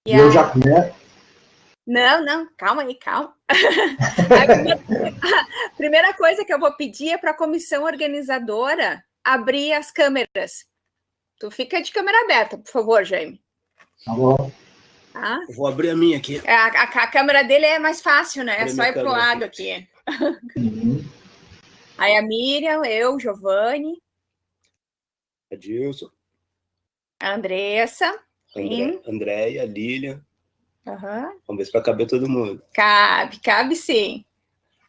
E eu já começo? Não, calma aí, calma. A primeira coisa que eu vou pedir é para a comissão organizadora abrir as câmeras. Tu fica de câmera aberta, por favor, Jaime. Tá bom. Tá? Eu vou abrir a minha aqui. A câmera dele é mais fácil, né? É só ir pro lado aqui. Uhum. Aí a Miriam, eu, Giovanni. Adilson. A Andressa. Andréia, Lilian. Uhum. Vamos ver se vai caber todo mundo. Cabe sim.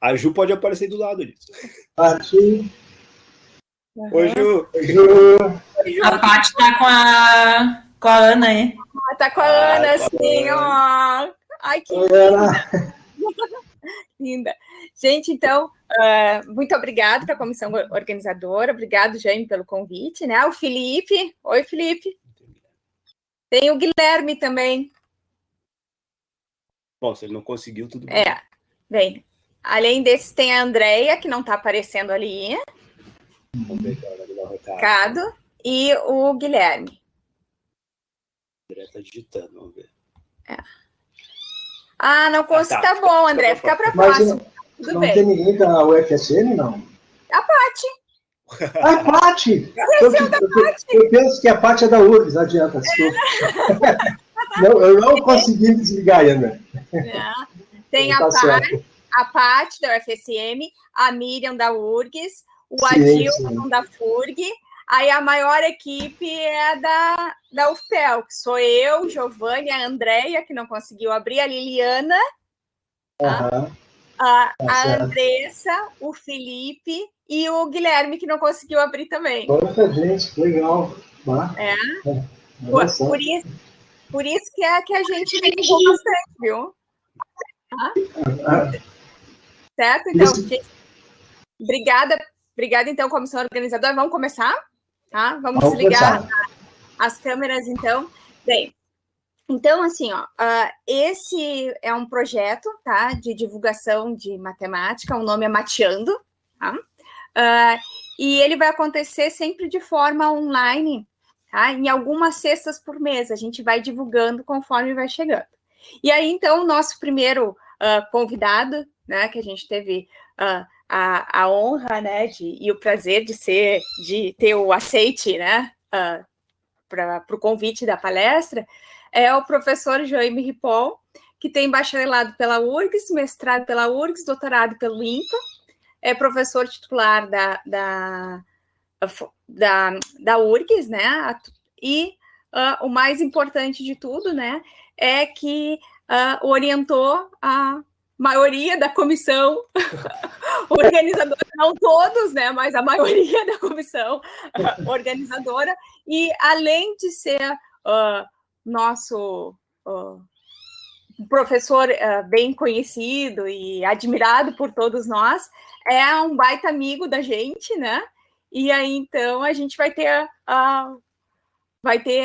A Ju pode aparecer do lado disso. Aqui. Uhum. Oi, Ju. Oi, Ju. A Paty tá com a Ana aí. Tá com a Ana, sim. Ó. Ai, que linda. Linda. Gente, então, muito obrigada para a comissão organizadora. Obrigado, Jaime, pelo convite, né? O Felipe. Oi, Felipe. Tem o Guilherme também. Bom, se ele não conseguiu, tudo bem. Bem, além desses, tem a Andréia, que não está aparecendo ali. Vamos ver ela vai dar um recado. E o Guilherme. A André está digitando, vamos ver. Não consigo. Tá bom, André, fica para próxima. Tudo bem. Não tem ninguém da UFSM, não? A Paty. A Paty! Eu penso que a Paty é da URGS, não adianta, desculpa. Não, eu não consegui desligar ainda. Tem a Paty da UFSM, a Miriam da URGS, o Adilson da FURG, aí a maior equipe é da UFPEL, que sou eu, Giovanni, a Andréia, que não conseguiu abrir, a Liliana, a Andressa, o Felipe e o Guilherme, que não conseguiu abrir também. Poxa, gente, que legal. Por isso que a gente ligou bastante, viu? Certo? Então, gente, obrigada, então, comissão organizadora. Vamos começar? Tá? Vamos desligar as câmeras, então. Bem, então, assim, esse é um projeto, tá, de divulgação de matemática, o nome é Mateando, tá? E ele vai acontecer sempre de forma online, tá? Em algumas sextas por mês, a gente vai divulgando conforme vai chegando. E aí, então, o nosso primeiro convidado, né, que a gente teve a honra, né, e o prazer de ter o aceite, né, para o convite da palestra, é o professor Jaime Ripoll, que tem bacharelado pela URGS, mestrado pela URGS, doutorado pelo INPA, é professor titular da URGS, né, e o mais importante de tudo, né, é que orientou a maioria da comissão organizadora, não todos, né, mas a maioria da comissão organizadora, e além de ser nosso professor bem conhecido e admirado por todos nós, é um baita amigo da gente, né, e aí então a gente vai ter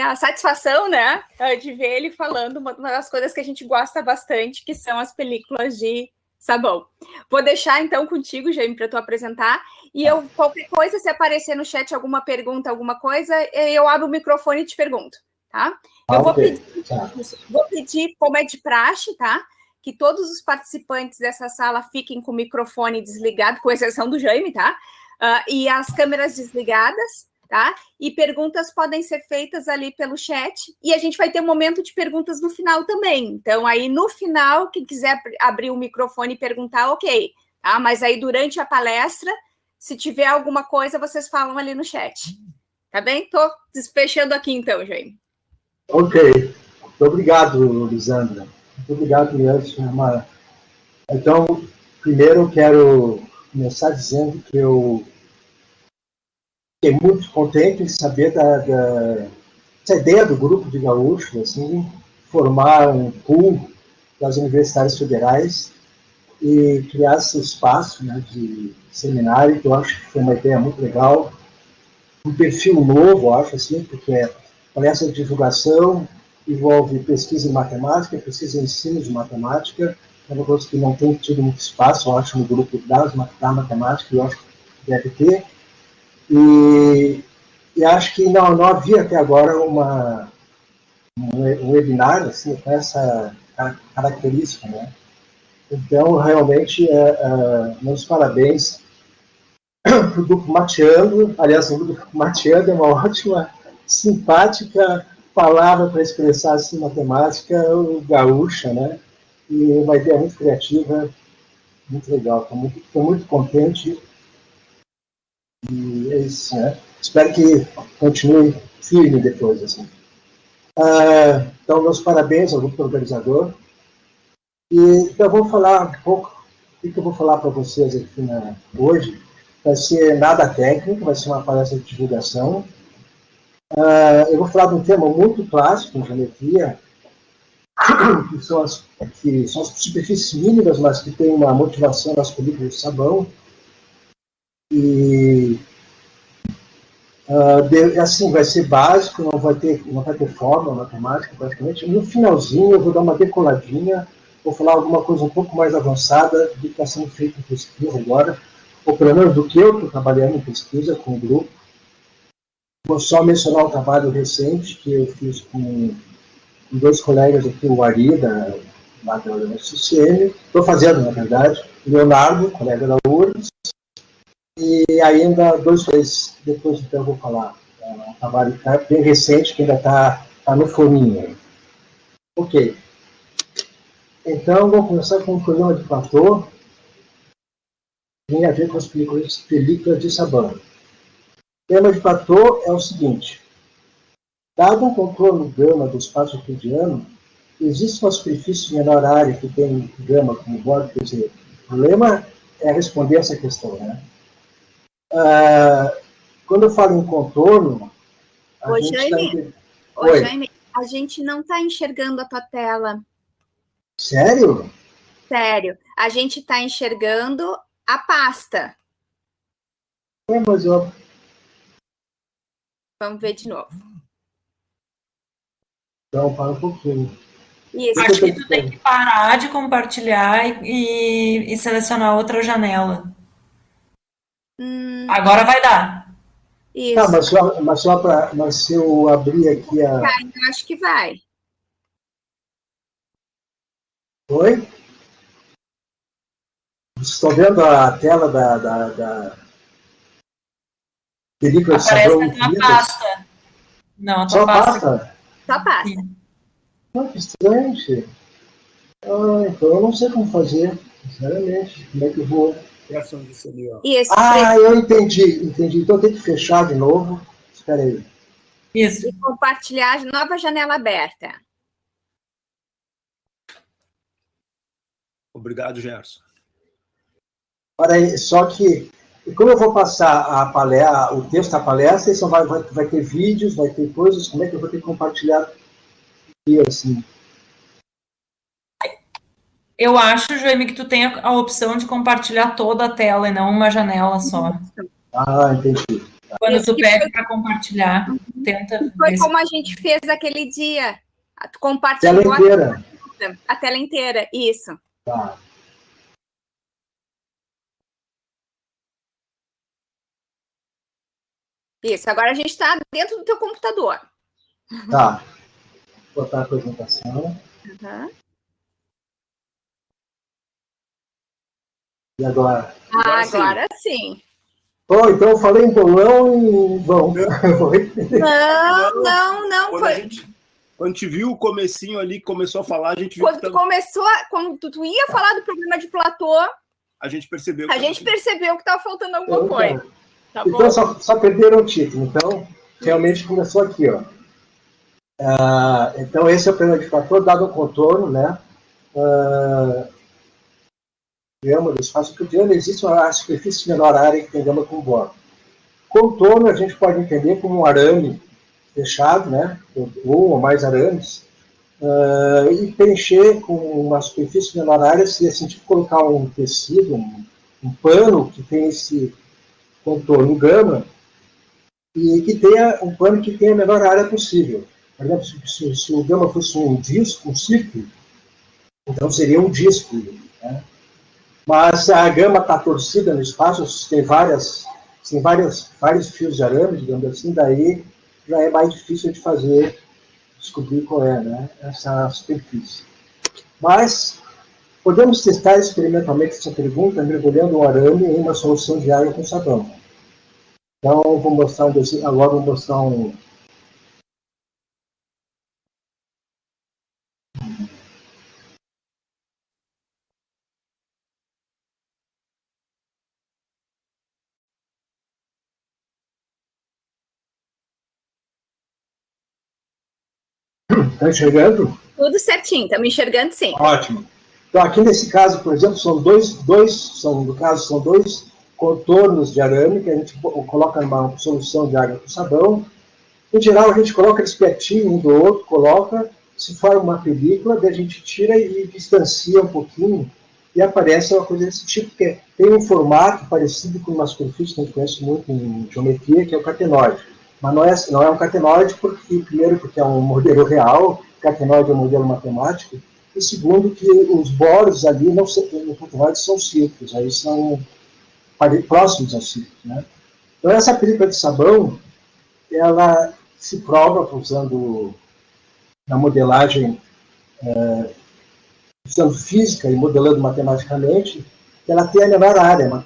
a satisfação, né, de ver ele falando uma das coisas que a gente gosta bastante, que são as películas de sabão. Vou deixar, então, contigo, Jaime, para tu apresentar, e qualquer coisa, se aparecer no chat alguma pergunta, alguma coisa, eu abro o microfone e te pergunto, tá? Eu vou pedir, como é de praxe, tá, que todos os participantes dessa sala fiquem com o microfone desligado, com exceção do Jaime, tá? E as câmeras desligadas, tá? E perguntas podem ser feitas ali pelo chat, e a gente vai ter um momento de perguntas no final também. Então, aí no final, quem quiser abrir o microfone e perguntar, ok, tá? Mas aí durante a palestra, se tiver alguma coisa, vocês falam ali no chat. Tá bem? Tô despechando aqui então, Jaime. Ok. Muito obrigado, Lisandra. Muito obrigado, Liana. Então, primeiro eu quero começar dizendo que eu fiquei muito contente em saber dessa ideia do grupo de gaúchos, assim, formar um pool das universidades federais e criar esse espaço, né, de seminário, que eu acho que foi uma ideia muito legal, um perfil novo, eu acho, assim, porque palestra de divulgação envolve pesquisa em matemática, pesquisa em ensino de matemática, é uma coisa que não tem tido muito espaço, eu acho, no grupo da matemática, eu acho que deve ter. E acho que não havia até agora uma um webinar assim, com essa característica, né? Então, realmente, meus parabéns para o grupo Mateando. Aliás, o grupo Mateando é uma ótima, simpática palavra para expressar assim, matemática gaúcha, né? E uma ideia muito criativa, muito legal. Estou muito contente. E é isso, né? Espero que continue firme depois, assim. Então, meus parabéns ao grupo organizador. E eu vou falar um pouco, o que eu vou falar para vocês aqui hoje. Vai ser nada técnico, vai ser uma palestra de divulgação. Eu vou falar de um tema muito clássico em geometria, que são as superfícies mínimas, mas que tem uma motivação nas películas de sabão. E assim, vai ser básico, não vai ter fórmula matemática, praticamente. No finalzinho, eu vou dar uma decoladinha, vou falar alguma coisa um pouco mais avançada do que está sendo feito em pesquisa agora, ou pelo menos do que eu estou trabalhando em pesquisa com o grupo. Vou só mencionar um trabalho recente que eu fiz com dois colegas aqui, o Ari, lá da UFCM, estou fazendo, na verdade, o Leonardo, colega da URGS, e ainda três depois, então, eu vou falar. Um trabalho bem recente, que ainda está no forninho. Ok. Então, vou começar com um problema de platô, que tem a ver com as películas de sabão. O problema de platô é o seguinte: dado um contorno gama do espaço euclidiano, existe uma superfície de menor área que tem gama como borda, quer dizer, o problema é responder essa questão, né? Quando eu falo em contorno, Jaime, a gente não está enxergando a tua tela. Sério? Sério. A gente está enxergando a pasta. Mas eu... Vamos ver de novo. Então, para um pouquinho. Isso. Acho que tu tem que parar de compartilhar e selecionar outra janela. Agora vai dar. Isso. Tá, mas se eu abrir aqui a... Tá, então acho que vai. Oi? Vocês estão vendo a tela da película de sabão infinitas? Aparece a pasta. Não, a tua só pasta. Só pasta. Que estranho. Então eu não sei como fazer, sinceramente. Como é que eu vou... Isso. Eu entendi. Então tem que fechar de novo. Espera aí. Isso. E compartilhar nova janela aberta. Obrigado, Gerson. Só que, como eu vou passar o texto da palestra, só vai ter vídeos, vai ter coisas, como é que eu vou ter que compartilhar aqui, assim? Eu acho, Jaime, que tu tem a opção de compartilhar toda a tela e não uma janela só. Entendi. Quando tu pede para compartilhar, tenta. Foi como a gente fez aquele dia. Tu compartilhou a tela inteira. Isso. Tá. Isso. Agora a gente está dentro do teu computador. Tá. Vou botar a apresentação. E agora? Agora sim. Então eu falei em bolão e vão. Não. Quando a gente viu o comecinho ali, começou a falar, a gente viu quando tu ia falar do problema de platô, a gente percebeu. A gente percebeu que estava faltando alguma coisa. Tá bom? Então só perderam o título. Então, realmente começou aqui, ó. Então, esse é o problema de platô, dado o contorno, né? Gama do espaço euclidiano, existe uma superfície de menor área que tem gama com borda. Contorno a gente pode entender como um arame fechado, né? Ou mais arames, e preencher com uma superfície de menor área, se a gente colocar um tecido, um pano que tem esse contorno gama, e que tenha um pano que tenha a menor área possível. Por exemplo, se o gama fosse um disco, um círculo, então seria um disco, né? Mas a gama está torcida no espaço, tem vários fios de arame, digamos assim, daí já é mais difícil de fazer descobrir qual é, né, essa superfície. Mas podemos testar experimentalmente essa pergunta mergulhando o arame em uma solução de água com sabão. Então, vou mostrar agora vou mostrar um... Está enxergando? Tudo certinho, está me enxergando sim. Ótimo. Então, aqui nesse caso, por exemplo, são dois contornos de arame que a gente coloca numa solução de água com sabão. Em geral, a gente coloca eles pertinho um do outro, coloca, se forma uma película, daí a gente tira e distancia um pouquinho e aparece uma coisa desse tipo, que tem um formato parecido com uma superfície que a gente conhece muito em geometria, que é o catenoide. Mas não é um catenoide, primeiro, porque é um modelo real, o catenoide é um modelo matemático, e segundo, que os boros ali no catenoide são círculos, aí são próximos aos círculos, né? Então, essa película de sabão, ela se prova usando na modelagem, usando física e modelando matematicamente, que ela tem a menor área.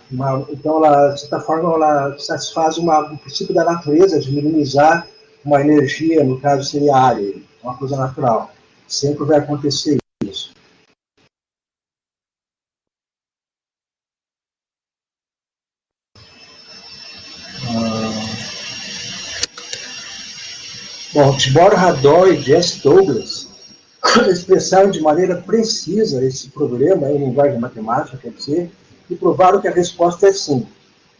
Então, ela, de certa forma, ela satisfaz um princípio da natureza de minimizar uma energia, no caso seria a área, uma coisa natural. Sempre vai acontecer isso. Bom, Tibor Hador e Jesse Douglas expressaram de maneira precisa esse problema em linguagem matemática, quer dizer, e provaram que a resposta é sim,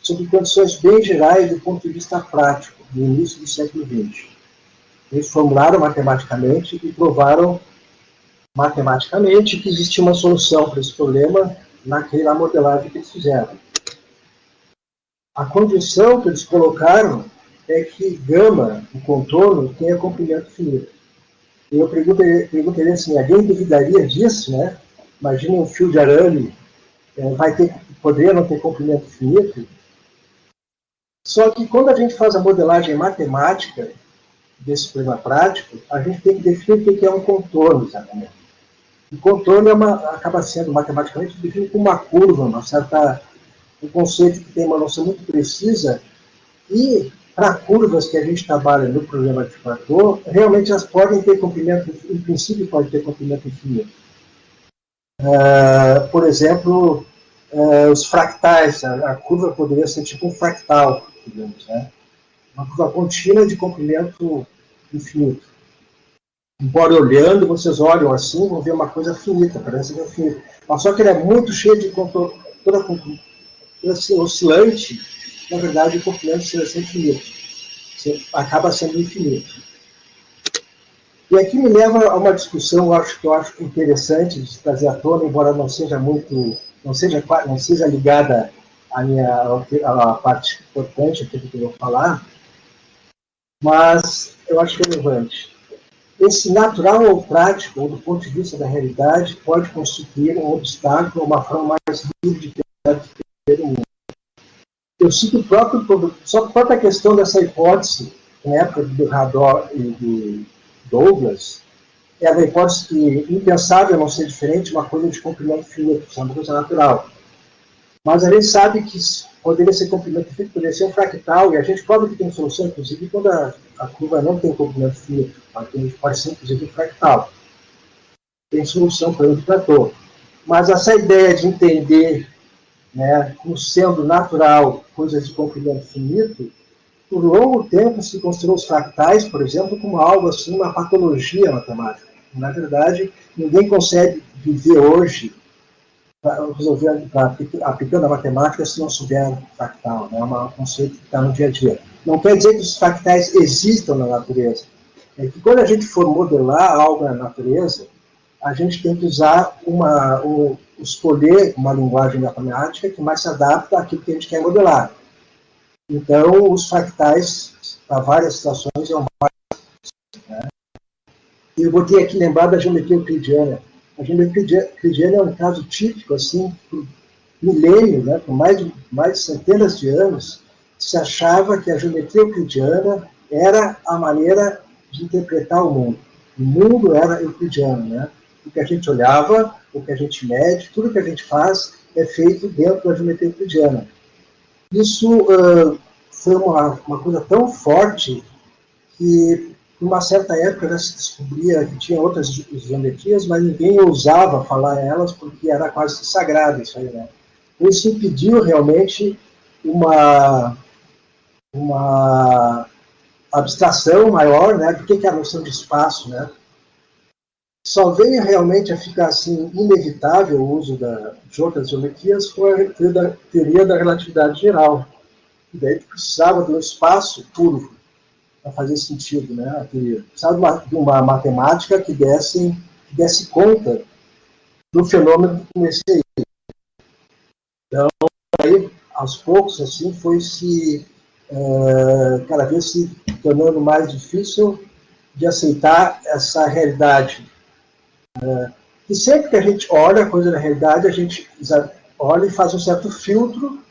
sob condições bem gerais do ponto de vista prático, no início do século XX. Eles formularam matematicamente e provaram matematicamente que existia uma solução para esse problema naquela modelagem que eles fizeram. A condição que eles colocaram é que gama, o contorno, tenha comprimento finito. E eu perguntaria assim, alguém duvidaria disso, né? Imagina um fio de arame, poderia não ter comprimento finito. Só que quando a gente faz a modelagem matemática desse problema prático, a gente tem que definir o que é um contorno, exatamente. O contorno acaba sendo matematicamente definido como uma curva, um conceito que tem uma noção muito precisa, e para curvas que a gente trabalha no problema de Platô, realmente elas podem ter comprimento, em princípio pode ter comprimento infinito. Por exemplo, os fractais, a curva poderia ser tipo um fractal, digamos, né? Uma curva contínua de comprimento infinito. Embora olhando, vocês olham assim, vão ver uma coisa finita, parece que é finita. Mas só que ele é muito cheio de contorno, toda oscilante, na verdade, o comprimento seria sempre infinito. Acaba sendo infinito. E aqui me leva a uma discussão, que eu acho interessante de trazer à tona, embora não seja ligada à parte importante aqui do que eu vou falar, mas eu acho relevante. Esse natural ou prático, ou do ponto de vista da realidade, pode constituir um obstáculo, uma forma mais livre de ter o mundo. Eu cito só a própria questão dessa hipótese, na época do Hador e do Douglas, é a hipótese que impensável não ser diferente, uma coisa de comprimento finito, é uma coisa natural. Mas a gente sabe que poderia ser comprimento finito, poderia ser um fractal, e a gente prova que tem solução, inclusive, quando a curva não tem comprimento finito, pode ser, inclusive, um fractal. Tem solução para o indicador. Mas essa ideia de entender, né, como sendo natural coisas de comprimento finito, por longo tempo se considerou os fractais, por exemplo, como algo assim, uma patologia matemática. Na verdade, ninguém consegue viver hoje aplicando a matemática se não souber fractal, né? É um conceito que está no dia a dia. Não quer dizer que os fractais existam na natureza. É que quando a gente for modelar algo na natureza, a gente tem que usar escolher uma linguagem matemática que mais se adapta àquilo que a gente quer modelar. Então, os fractais, para várias situações, é o mais. Né? Eu botei aqui lembrar da geometria euclidiana. A geometria euclidiana é um caso típico, assim, por milênios, né, por mais de centenas de anos, se achava que a geometria euclidiana era a maneira de interpretar o mundo. O mundo era euclidiano, né? O que a gente olhava, o que a gente mede, tudo que a gente faz é feito dentro da geometria euclidiana. Isso foi uma coisa tão forte que, em uma certa época, já se descobria que tinha outras geometrias, mas ninguém ousava falar elas porque era quase sagrado isso aí, né? Então, isso impediu realmente uma abstração maior, né, do que é a noção de espaço, né? Só veio realmente a ficar assim inevitável o uso de outras geometrias foi a teoria da relatividade geral. E daí precisava de um espaço puro para fazer sentido, né? A teoria. Precisava de uma matemática que desse conta do fenômeno que comecei. Então, aí, aos poucos, assim, foi se cada vez se tornando mais difícil de aceitar essa realidade. E sempre que a gente olha a coisa na realidade, a gente olha e faz um certo filtro,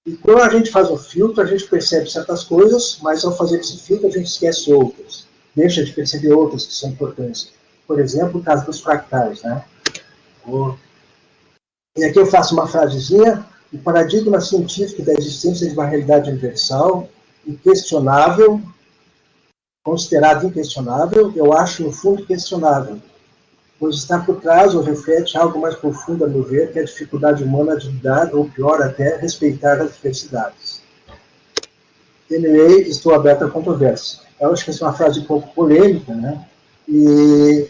e quando a gente faz um filtro, a gente percebe certas coisas, mas ao fazer esse filtro, a gente esquece outras, deixa de perceber outras que são importantes. Por exemplo, o caso dos fractais, né? E aqui eu faço uma frasezinha: o paradigma científico da existência de uma realidade universal, inquestionável, considerado inquestionável, eu acho, no fundo, questionável, pois está por trás ou reflete algo mais profundo, a meu ver, que é a dificuldade humana de lidar, ou pior até, respeitar as diversidades. Anyway, estou aberto à controvérsia. Eu acho que essa é uma frase um pouco polêmica, né?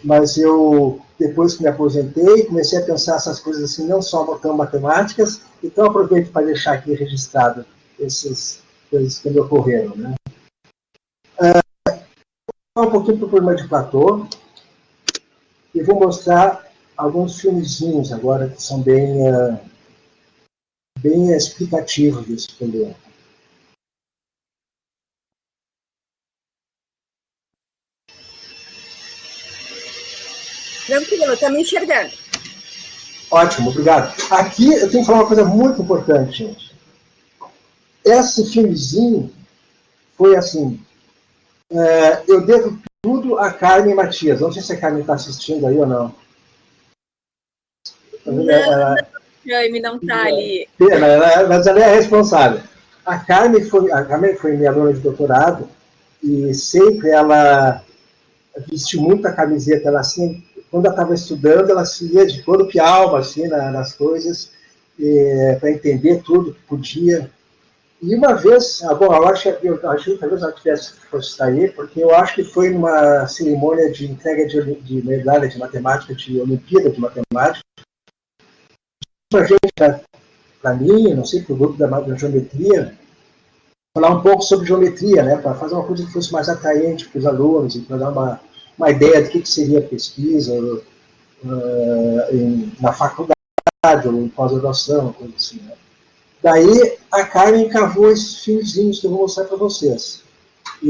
Mas eu, depois que me aposentei, comecei a pensar essas coisas assim, não só tão matemáticas, então aproveito para deixar aqui registrado essas coisas que me ocorreram, né? Um pouquinho para o problema de Platão, e vou mostrar alguns filmezinhos agora que são bem explicativos desse problema. Tranquilo, tá me enxergando. Ótimo, obrigado. Aqui eu tenho que falar uma coisa muito importante, gente. Esse filmezinho foi assim, eu devo tudo a Carmen Matias. Não sei se a Carmen está assistindo aí ou não. Não, Jaime não tá ali. Mas ela é a responsável. A Carmen foi minha aluna de doutorado e sempre ela vestiu muito a camiseta. Ela, assim, quando ela estava estudando, ela se ia de corpo e alma assim, nas coisas, para entender tudo que podia. E uma vez, bom, eu acho que talvez ela tivesse fosse sair, porque eu acho que foi numa cerimônia de entrega de medalha de matemática, de Olimpíada de Matemática, para gente, para mim, não sei, para o grupo da geometria, falar um pouco sobre geometria, né, para fazer uma coisa que fosse mais atraente para os alunos e para dar uma ideia do que seria pesquisa na faculdade ou em pós-graduação, coisa assim, né. Daí a Carmen cavou esses fiozinhos que eu vou mostrar para vocês. E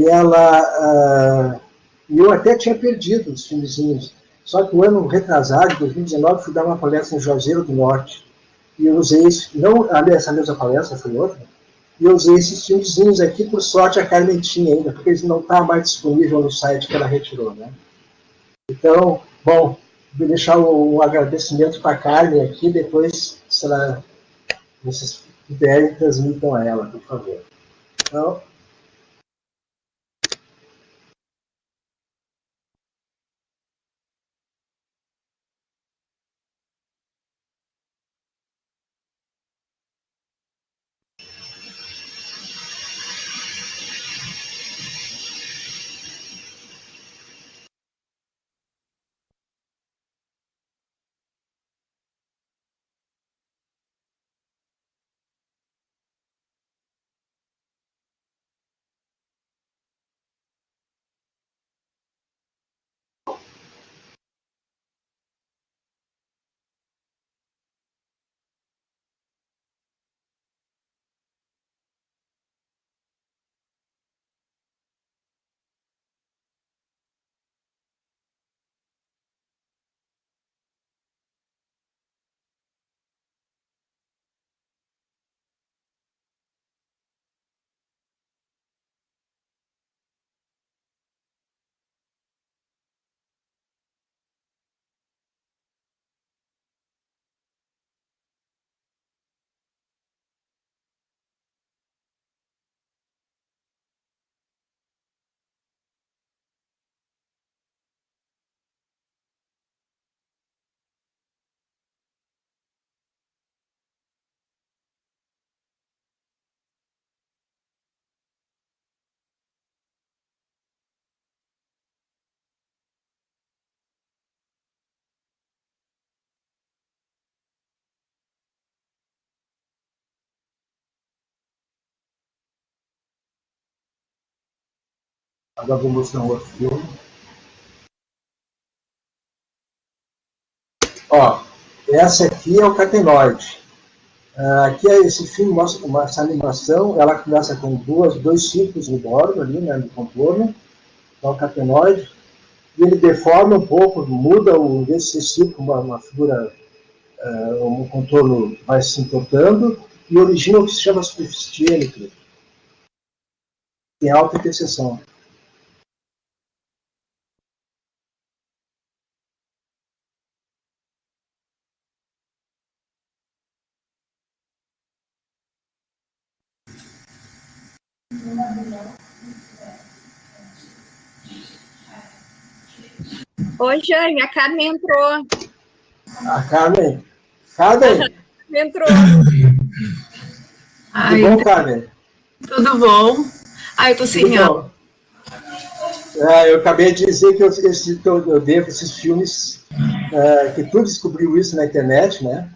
eu até tinha perdido os filmezinhos. Só que o ano retrasado, 2019, fui dar uma palestra em Juazeiro do Norte. E eu usei não essa mesma palestra, foi outra, e eu usei esses filmezinhos aqui, por sorte a Carmen tinha ainda, porque eles não estavam mais disponíveis no site que ela retirou, né? Então, bom, vou deixar um agradecimento para a Carmen aqui, depois, se vocês puderem, transmitam a ela, por favor. Então, Agora vou mostrar um outro filme. Ó, essa aqui é o Catenoide. Aqui esse filme mostra essa animação, ela começa com dois círculos no bordo ali, né, no contorno, é o Catenoide, e ele deforma um pouco, muda o desse círculo, uma figura, um contorno vai se entortando, e origina o que se chama superfície diêmica. Tem alta interseção. Oi, Jane, a Carmen entrou. A Carmen? Carmen? Entrou. Tudo bom, Carmen? Tudo bom? Eu tô sem aula. Eu acabei de dizer que eu devo esses filmes, que tu descobriu isso na internet, né?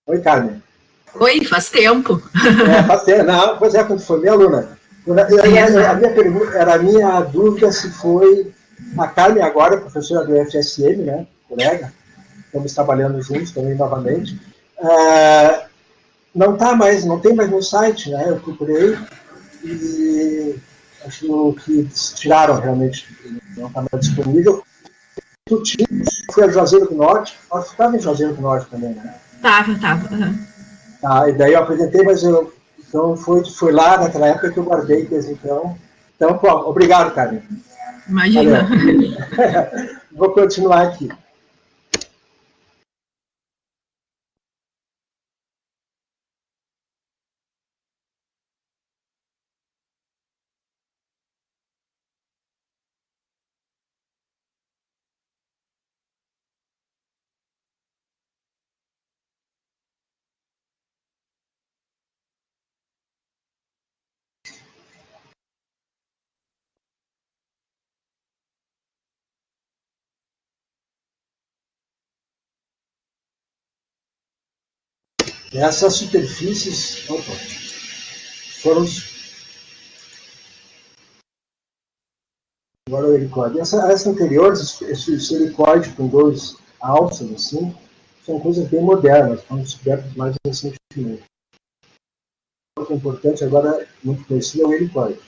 Oi, Carmen. Oi, faz tempo. Faz tempo. Não, pois quando foi minha aluna. A minha dúvida se foi a Carmen agora, professora do FSM, né? Colega. Estamos trabalhando juntos também novamente. Não tem mais no site, né? Eu procurei e acho que tiraram realmente, não está mais disponível. Tu foi a Juazeiro do Norte, acho que estava em Juazeiro do Norte também, né? Tava. E daí eu apresentei, mas então foi lá naquela época que eu guardei desde então. Então, pô, obrigado, Carmen. Imagina. Vou continuar aqui. Essas superfícies foram. Agora o helicóide. Essas anteriores, esse helicóide com dois alças, assim, são coisas bem modernas, foram descobertas mais recentemente. O que é importante agora, muito conhecido, é o helicóide.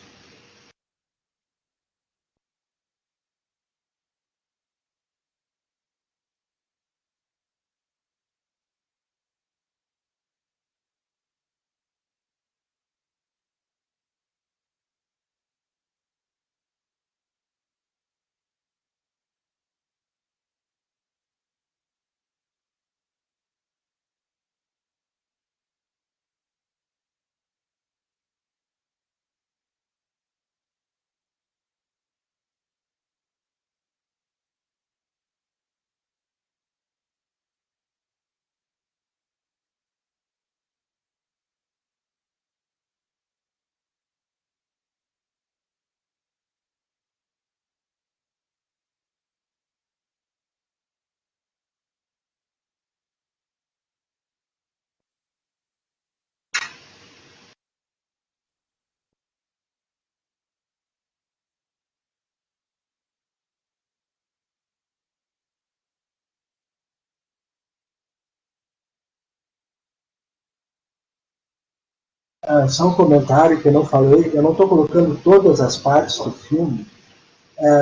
Só um comentário que eu não falei, eu não estou colocando todas as partes do filme.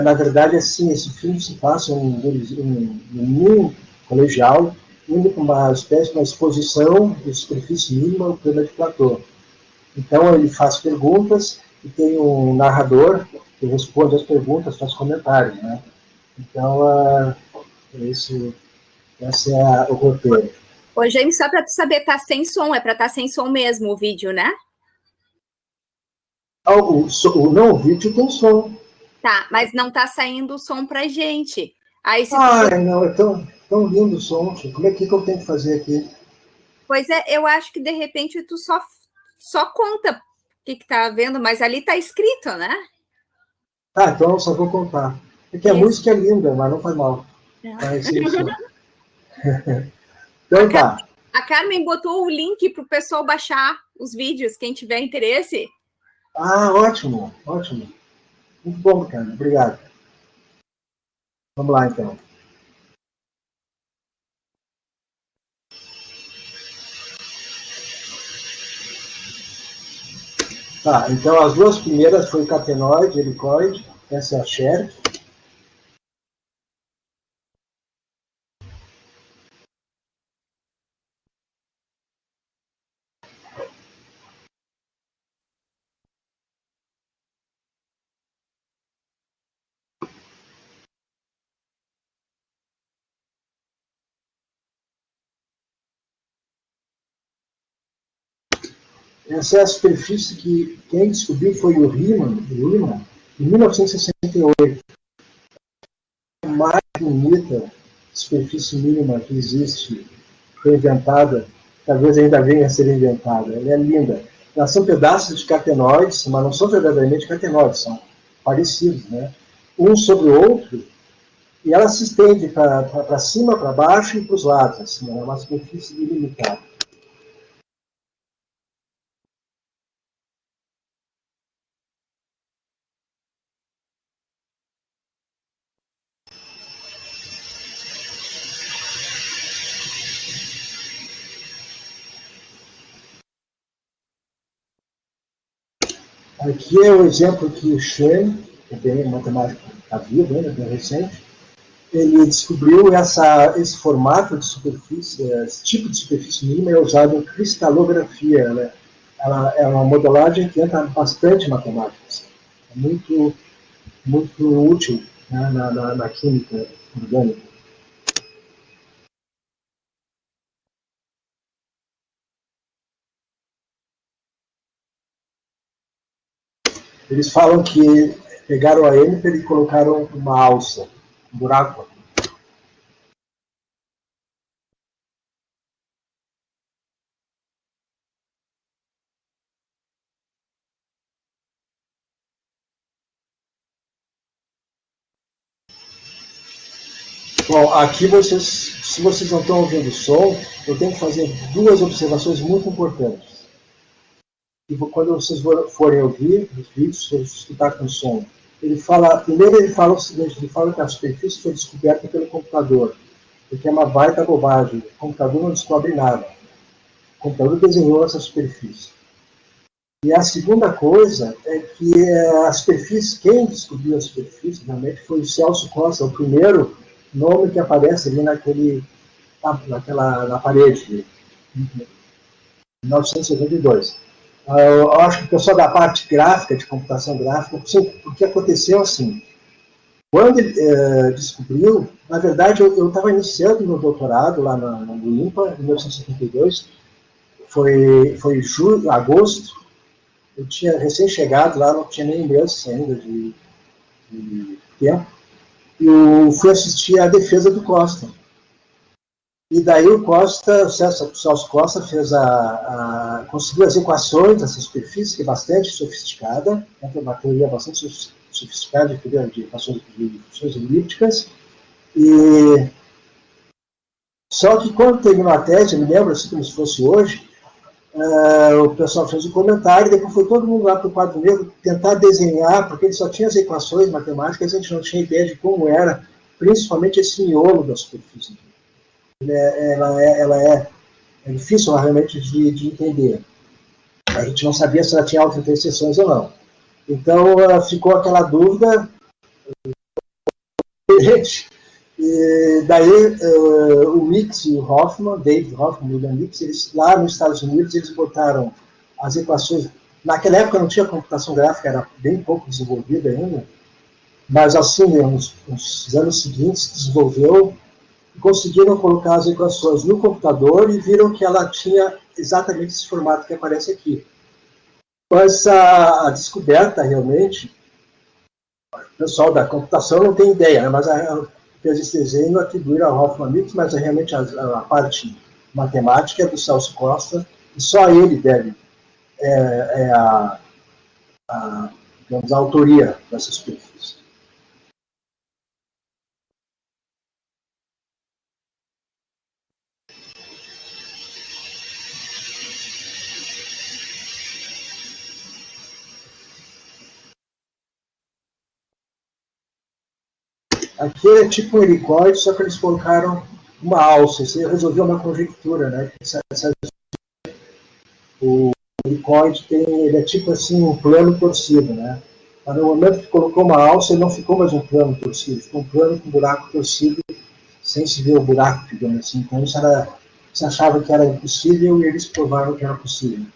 Na verdade, assim, esse filme se passa em um colegial, indo para uma espécie de uma exposição de superfície mínima, o clima de Platão. Então, ele faz perguntas e tem um narrador que responde as perguntas, faz comentários, né? Então, esse é o roteiro. Ô, James, só para tu saber, tá sem som, é para estar sem som mesmo o vídeo, né? Não, o vídeo tem som. Tá, mas não tá saindo o som pra gente. Aí, se não, é tão lindo o som. Como é que eu tenho que fazer aqui? Pois é, eu acho que de repente tu só conta o que tá vendo, mas ali tá escrito, né? Então eu só vou contar. É que a música é linda, mas não faz mal. Então tá. A Carmen botou o link pro pessoal baixar os vídeos, quem tiver interesse. Ótimo. Muito bom, cara. Obrigado. Vamos lá, então. Tá, então as duas primeiras foi catenoide, helicoide, essa é a Sher. Essa é a superfície que quem descobriu foi o Riemann, em 1968. A mais bonita superfície mínima que existe, foi inventada, talvez ainda venha a ser inventada. Ela é linda. Elas são pedaços de catenoides, mas não são verdadeiramente catenoides, são parecidos, né? Um sobre o outro, e ela se estende para cima, para baixo e para os lados. Assim, é uma superfície ilimitada. Aqui é o exemplo que o Schoen, que é bem matemático da vida, né, bem recente, ele descobriu esse formato de superfície, esse tipo de superfície mínima é usado em cristalografia. Né? Ela é uma modelagem que entra bastante matemática. Assim. É muito útil, né, na química orgânica. Eles falam que pegaram a Emitter e colocaram uma alça, um buraco. Bom, aqui vocês, se vocês não estão ouvindo o som, eu tenho que fazer duas observações muito importantes. E quando vocês forem ouvir os vídeos, vocês escutar com som, primeiro ele fala o seguinte, ele fala que a superfície foi descoberta pelo computador, porque é uma baita bobagem. O computador não descobre nada. O computador desenhou essa superfície. E a segunda coisa é que a superfície, quem descobriu a superfície realmente foi o Celso Costa, o primeiro nome que aparece ali na parede, em 1972. Eu acho que o pessoal da parte gráfica, de computação gráfica, porque aconteceu assim. Quando ele descobriu, na verdade, eu estava iniciando meu doutorado lá no INPA, em 1972, foi julho, agosto, eu tinha recém-chegado lá, não tinha nem mês ainda de tempo, e eu fui assistir à defesa do Costa. E daí o Celso Costa conseguiu as equações dessa superfície, que é bastante sofisticada, né, uma teoria bastante sofisticada de equações de funções elípticas, e só que quando terminou a tese, eu me lembro assim como se fosse hoje, o pessoal fez um comentário, depois foi todo mundo lá para o quadro negro tentar desenhar, porque ele só tinha as equações matemáticas, a gente não tinha ideia de como era, principalmente esse miolo da superfície. Ela é difícil realmente de entender. A gente não sabia se ela tinha autointerseções ou não. Então, ficou aquela dúvida. E daí, o Mix e o Hoffman, David Hoffman e William Mix, eles, lá nos Estados Unidos, eles botaram as equações. Naquela época não tinha computação gráfica, era bem pouco desenvolvida ainda, mas assim, nos anos seguintes, desenvolveu e conseguiram colocar as equações no computador e viram que ela tinha exatamente esse formato que aparece aqui. Mas a descoberta, realmente, o pessoal da computação não tem ideia, né? Mas fez esse desenho atribuíram ao Hoffman Mix, mas realmente a parte matemática é do Celso Costa, e só ele deve, digamos, a autoria dessa superfície. Aqui é tipo um helicoide, só que eles colocaram uma alça. Isso resolveu uma conjectura, né? O helicoide ele é tipo assim um plano torcido, né? Mas no momento que colocou uma alça, ele não ficou mais um plano torcido, ficou um plano com buraco torcido, sem se ver o buraco, digamos assim. Então isso se achava que era impossível e eles provaram que era possível.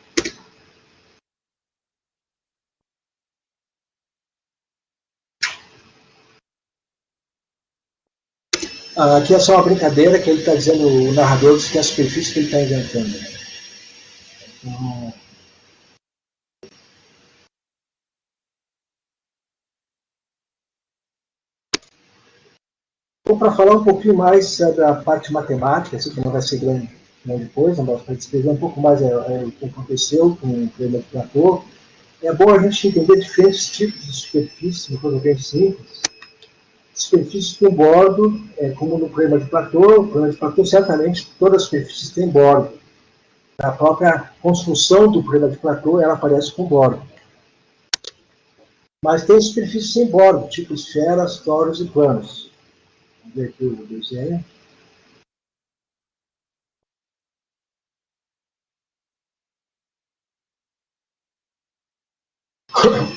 Aqui é só uma brincadeira que ele está dizendo, o narrador diz que é a superfície que ele está inventando. Então, para falar um pouquinho mais da parte matemática, assim, que não vai ser grande coisa, mas para descrever um pouco mais o que aconteceu com o problema de Platô, é bom a gente entender diferentes tipos de superfície, uma coisa bem simples. Superfícies com bordo, como no problema de Platô, certamente todas as superfícies têm bordo. A própria construção do problema de Platô, ela aparece com bordo. Mas tem superfícies sem bordo, tipo esferas, toros e planos. Vamos ver aqui o desenho.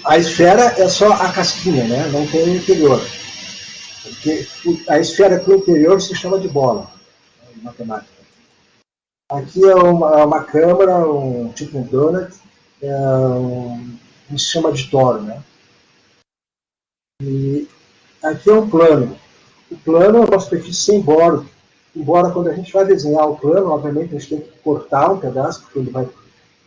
A esfera é só a casquinha, né? Não tem o interior. Porque a esfera com o interior se chama de bola, em matemática. Aqui é uma câmara, tipo um donut, que se chama de toro, né? E aqui é um plano. O plano é uma superfície sem bordo. Embora quando a gente vai desenhar o plano, obviamente a gente tem que cortar um pedaço, porque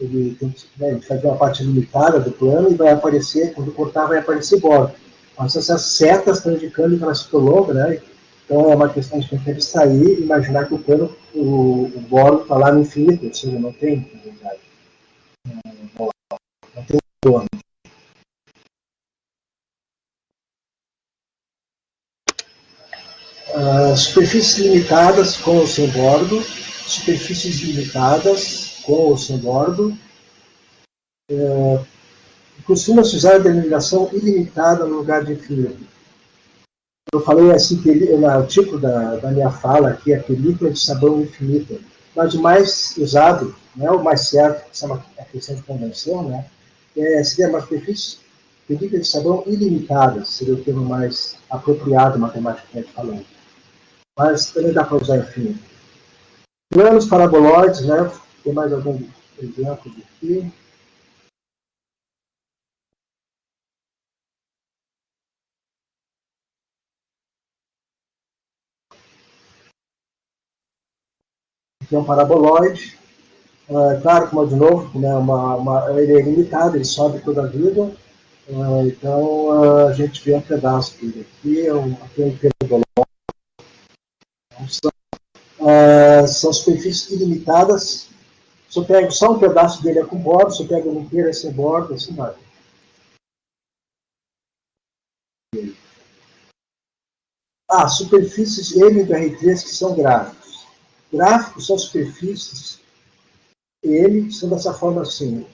ele tem que, né, ele fazer uma parte limitada do plano e vai aparecer, quando cortar vai aparecer bordo. Mas essas setas estão indicando que elas ficam longas, né? Então é uma questão de tentar abstrair e imaginar que o plano, o bordo está lá no infinito, ou seja, não tem, na verdade. Não tem torno. Superfícies limitadas com ou sem bordo, superfícies limitadas com ou sem bordo. Costuma-se usar a denominação ilimitada no lugar de infinito. Eu falei assim, o título da minha fala aqui é película de sabão infinita. Mas o mais usado, né, o mais certo, que é uma questão de convenção, né, seria uma superfície, película de sabão ilimitada, seria o termo mais apropriado matematicamente falando. Mas também dá para usar infinito. Planos paraboloides, né, tem mais algum exemplo aqui? Aqui é um paraboloide. Claro, como de novo, né, ele é limitado, ele sobe toda a vida. Então a gente vê um pedaço dele aqui, aqui é um hiperboloide. São superfícies ilimitadas. Se eu pego só um pedaço dele é com bordo, se eu pego ele inteiro é sem bordo, assim vai. Superfícies M do R3 que são gráficos. Gráficos são superfícies M, são dessa forma assim.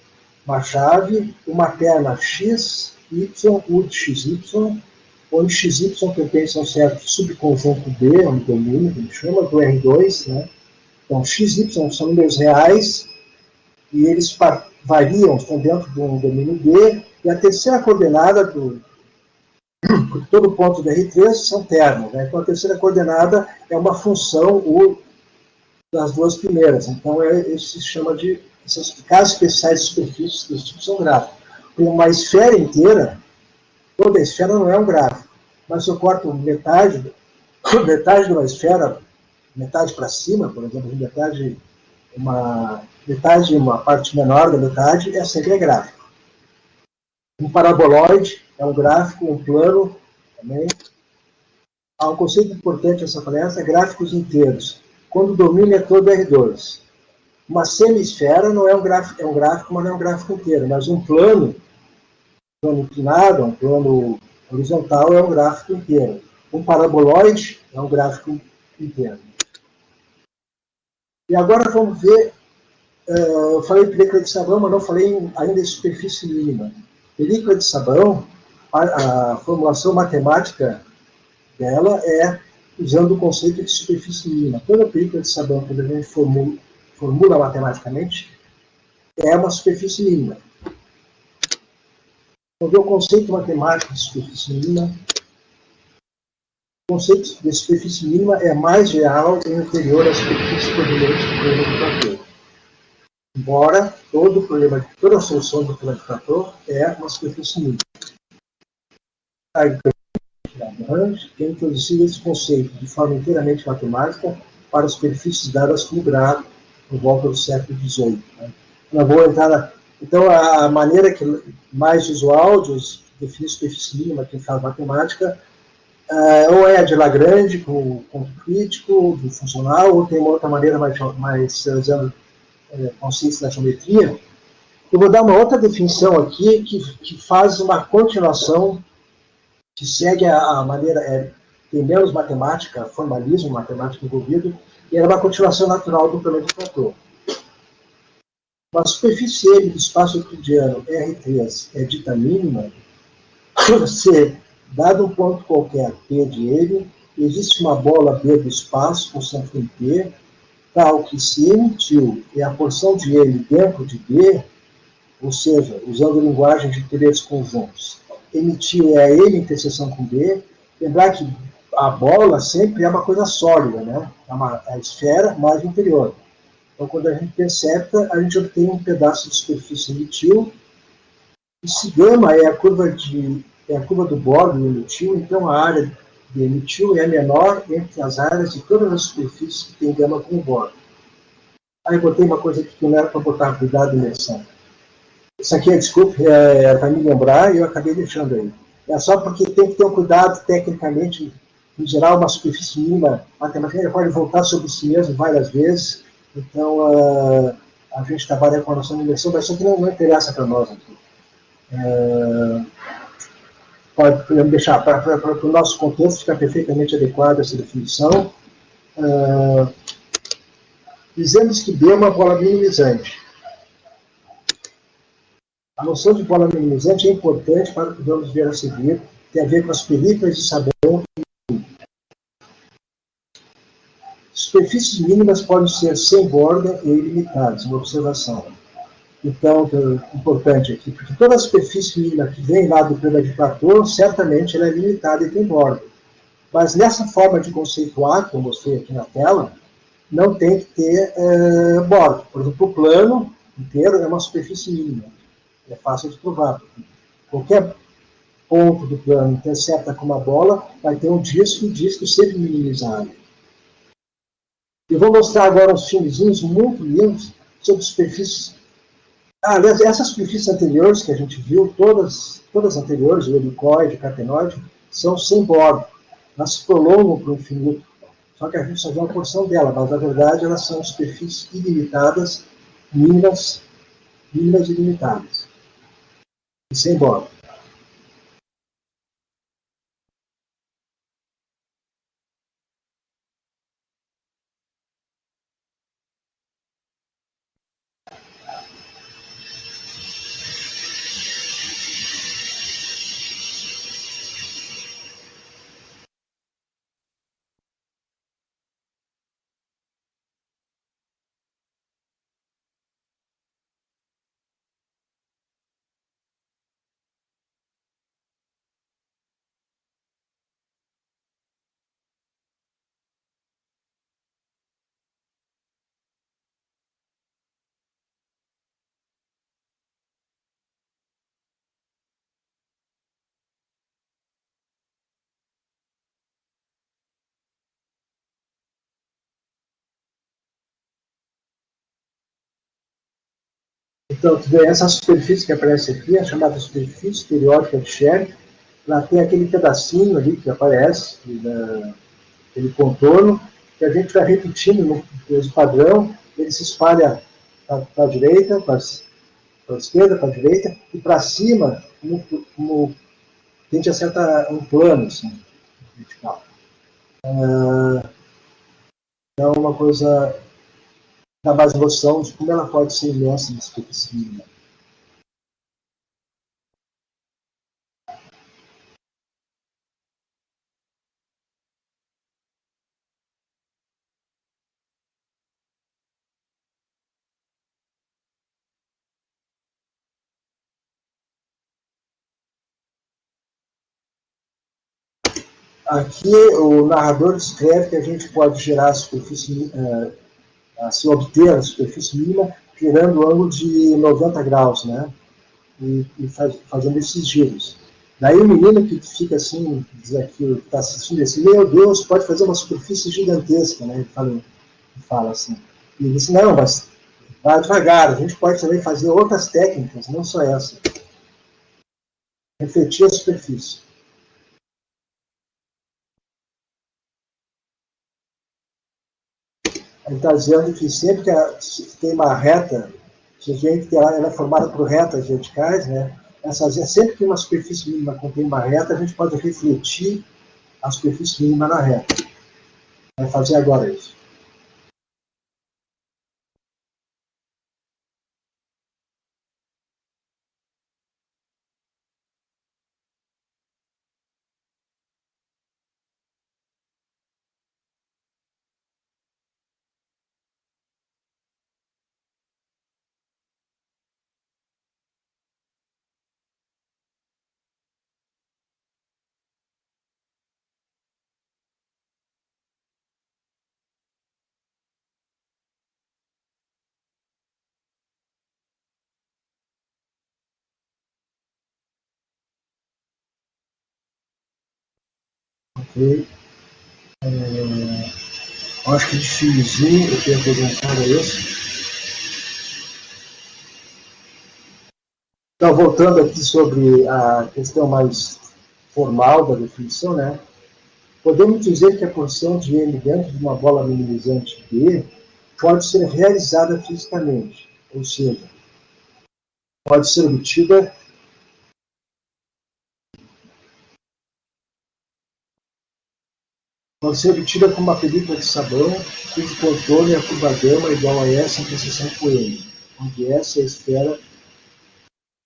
Uma chave, uma perna X, Y, U de XY, onde XY pertence a um certo subconjunto D, um domínio, que a gente chama, do R2, né? Então, XY são números reais, e eles variam, estão dentro de um domínio D, e a terceira coordenada porque todo ponto do R3 são termos, né? Então a terceira coordenada é uma função U das duas primeiras. Então isso se chama de esses casos especiais de superfícies desse tipo são gráficos. Por uma esfera inteira, toda a esfera não é um gráfico, mas se eu corto metade de uma esfera, metade para cima, por exemplo, metade uma parte menor da metade, sempre é gráfico. Um paraboloide é um gráfico, um plano também. Há um conceito importante nessa palestra, gráficos inteiros. Quando o domínio é todo R2. Uma semisfera não é um gráfico, mas não é um gráfico inteiro. Mas um plano inclinado, um plano horizontal, é um gráfico inteiro. Um paraboloide é um gráfico inteiro. E agora vamos ver, eu falei película de sabão, mas não falei ainda em superfície mínima. Película de sabão, a formulação matemática dela é usando o conceito de superfície mínima. Toda película de sabão, quando a gente formula matematicamente, é uma superfície mínima. Então, o conceito matemático de superfície mínima, o conceito de superfície mínima é mais geral e inferior à superfície proveniente do problema de Platão. Embora toda a solução do problema de Platão é uma superfície mínima. Que introduziu esse conceito de forma inteiramente matemática para as superfícies dadas como grado por volta do século XVIII. Não vou entrar Então, a maneira mais usual de definir superfície mínima, quem faz matemática, ou é a de Lagrange, com o ponto crítico, do funcional, ou tem uma outra maneira mais usando conceitos da geometria. Eu vou dar uma outra definição aqui que faz uma continuação, que segue a maneira, tem menos matemática, formalismo matemático envolvido, e era uma continuação natural do problema de Platão. Uma superfície M do espaço euclidiano R3 é dita mínima se, dado um ponto qualquer P de ele, existe uma bola B do espaço com centro em P, tal que se emitiu e a porção de ele dentro de B, ou seja, usando linguagem de três conjuntos, emitiu é a ele interseção com B, lembrar que a bola sempre é uma coisa sólida, né? É a esfera mais interior. Então, quando a gente intercepta, a gente obtém um pedaço de superfície emitil, e se gama é a curva do Born do emitil, então a área de emitil é a menor entre as áreas de todas as superfícies que tem gama com o Born. Aí eu botei uma coisa aqui que não era para botar cuidado e imersão. Isso aqui, desculpe, para me lembrar e eu acabei deixando aí. É só porque tem que ter um cuidado tecnicamente, em geral, uma superfície mínima, a matemática pode voltar sobre si mesmo várias vezes, então a gente trabalha com a noção de imersão, mas isso aqui não interessa para nós aqui. Podemos deixar para o nosso contexto ficar perfeitamente adequada essa definição. Dizemos que B é uma bola minimizante. A noção de bola minimizante é importante para o que vamos ver a seguir, tem a ver com as películas de sabão. Superfícies mínimas podem ser sem borda e ilimitadas, uma observação. Então, é importante aqui, porque toda a superfície mínima que vem lá do problema de Platão, certamente ela é limitada e tem borda. Mas nessa forma de conceituar, que eu mostrei aqui na tela, não tem que ter borda. Por exemplo, o plano inteiro é uma superfície mínima. É fácil de provar. Qualquer ponto do plano intercepta com uma bola, vai ter um disco, e o disco sempre minimizado. Eu vou mostrar agora uns filmezinhos muito lindos sobre superfícies. Aliás, essas superfícies anteriores que a gente viu, todas anteriores, o helicoide, o catenoide, são sem borda. Elas se prolongam para o infinito. Só que a gente só vê uma porção dela, mas na verdade elas são superfícies ilimitadas, mínimas e ilimitadas. E sem borda. Então, essa superfície que aparece aqui é chamada superfície periódica de Scherk. Ela tem aquele pedacinho ali que aparece, aquele contorno, que a gente vai repetindo no peso padrão, ele se espalha para a direita, para a esquerda, para a direita, e para cima, como a gente acerta um plano, assim, vertical. Então, uma coisa dá mais noção de como ela pode ser imensa na superfície mínima. Aqui o narrador descreve que a gente pode gerar a superfície, assim, obter a superfície mínima girando o ângulo de 90 graus, né? E fazendo esses giros. Daí o menino que fica assim, diz aqui, que está assistindo assim, meu Deus, pode fazer uma superfície gigantesca, né? Ele fala assim. E ele disse, não, mas vai devagar, a gente pode também fazer outras técnicas, não só essa. Refletir a superfície. Ele está dizendo que sempre que tem uma reta, se a gente ela é formada por retas verticais, né? Sempre que tem uma superfície mínima contém uma reta, a gente pode refletir a superfície mínima na reta. Vai fazer agora isso. Ok. Acho que de finzinho eu tenho apresentado isso. Então, voltando aqui sobre a questão mais formal da definição, né? Podemos dizer que a porção de M dentro de uma bola minimizante B pode ser realizada fisicamente, ou seja, pode ser obtida com uma película de sabão cujo contorno é a curva gama igual a S interseção com M, onde S é a esfera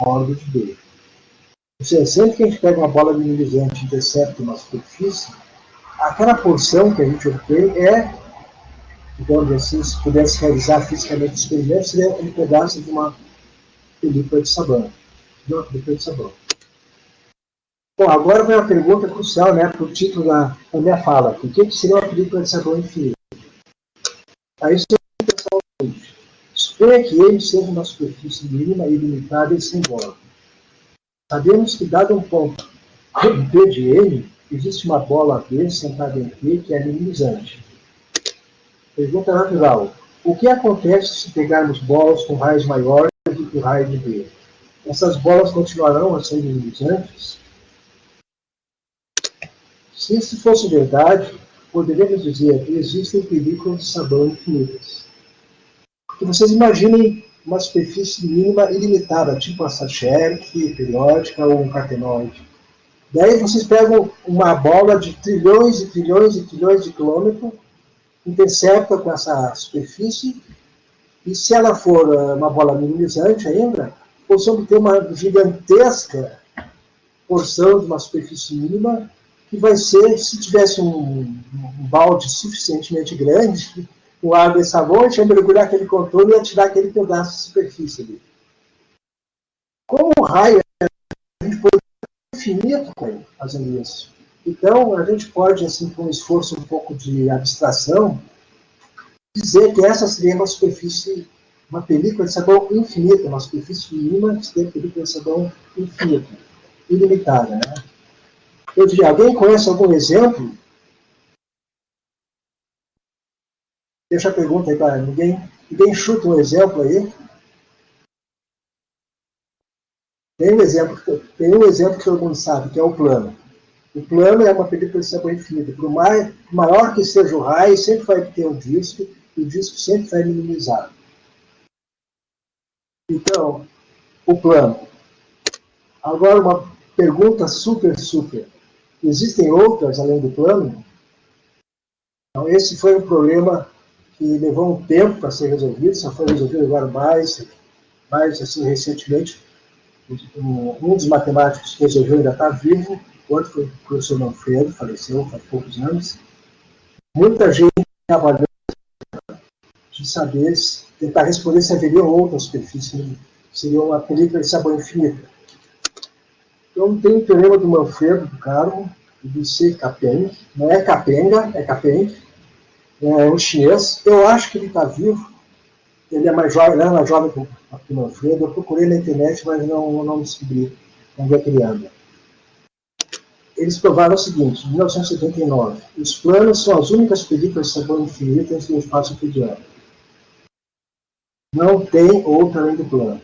órbita de B. Ou seja, sempre que a gente pega uma bola minimizante e intercepta uma superfície, aquela porção que a gente obtém digamos assim, se pudesse realizar fisicamente o experimento, seria um pedaço de uma película de sabão. Bom, agora vem uma pergunta crucial, né, para o título da minha fala. O que seria uma película de sabão infinita? Aí você tem que pensar o seguinte. Suponha que ele seja uma superfície mínima, ilimitada e sem bola. Sabemos que, dado um ponto P de N, existe uma bola B sentada em P que é minimizante. Pergunta natural. O que acontece se pegarmos bolas com raios maiores do que o raio de B? Essas bolas continuarão a ser minimizantes? Se isso fosse verdade, poderíamos dizer que existem películas de sabão infinitas. Porque vocês imaginem uma superfície mínima ilimitada, tipo a Sacheric, periódica ou um cartenoide. Daí vocês pegam uma bola de trilhões e trilhões e trilhões de quilômetros, intercepta com essa superfície, e se ela for uma bola minimizante ainda, possam obter uma gigantesca porção de uma superfície mínima, que vai ser, se tivesse um balde suficientemente grande, com água e sabão, a gente ia mergulhar aquele contorno e ia tirar aquele pedaço de superfície ali. Com o raio, a gente pode infinito fazendo isso. Então, a gente pode, assim, com um esforço um pouco de abstração, dizer que essa seria uma superfície, uma película de sabão infinita, uma superfície mínima que seria película de sabão infinita, ilimitada, né? Eu diria, alguém conhece algum exemplo? Deixa a pergunta aí para ninguém chuta um exemplo aí. Tem um exemplo que todo mundo sabe, que é o plano. O plano é uma película de sabão infinita. Por maior que seja o raio, sempre vai ter um disco, e o disco sempre vai minimizar. Então, o plano. Agora, uma pergunta super. Existem outras além do plano? Então, esse foi um problema que levou um tempo para ser resolvido, só foi resolvido agora mais assim, recentemente. Um dos matemáticos que resolveu ainda está vivo, o outro foi o professor Manfredo, faleceu faz poucos anos. Muita gente trabalhando de saber, tentar responder se haveria outra superfície, seria uma película de sabão infinita. Então tem o teorema do Manfredo, do Carmo, Disse Capeng, não é Capenga, é Capeng, é um chinês. Eu acho que ele está vivo. Ele é mais jovem, não é mais jovem que o Manfredo. Eu procurei na internet, mas não descobri onde é que ele anda. Eles provaram o seguinte, em 1979, os planos são as únicas películas de sabor infinito entre o espaço euclidiano. Não tem outra além do plano.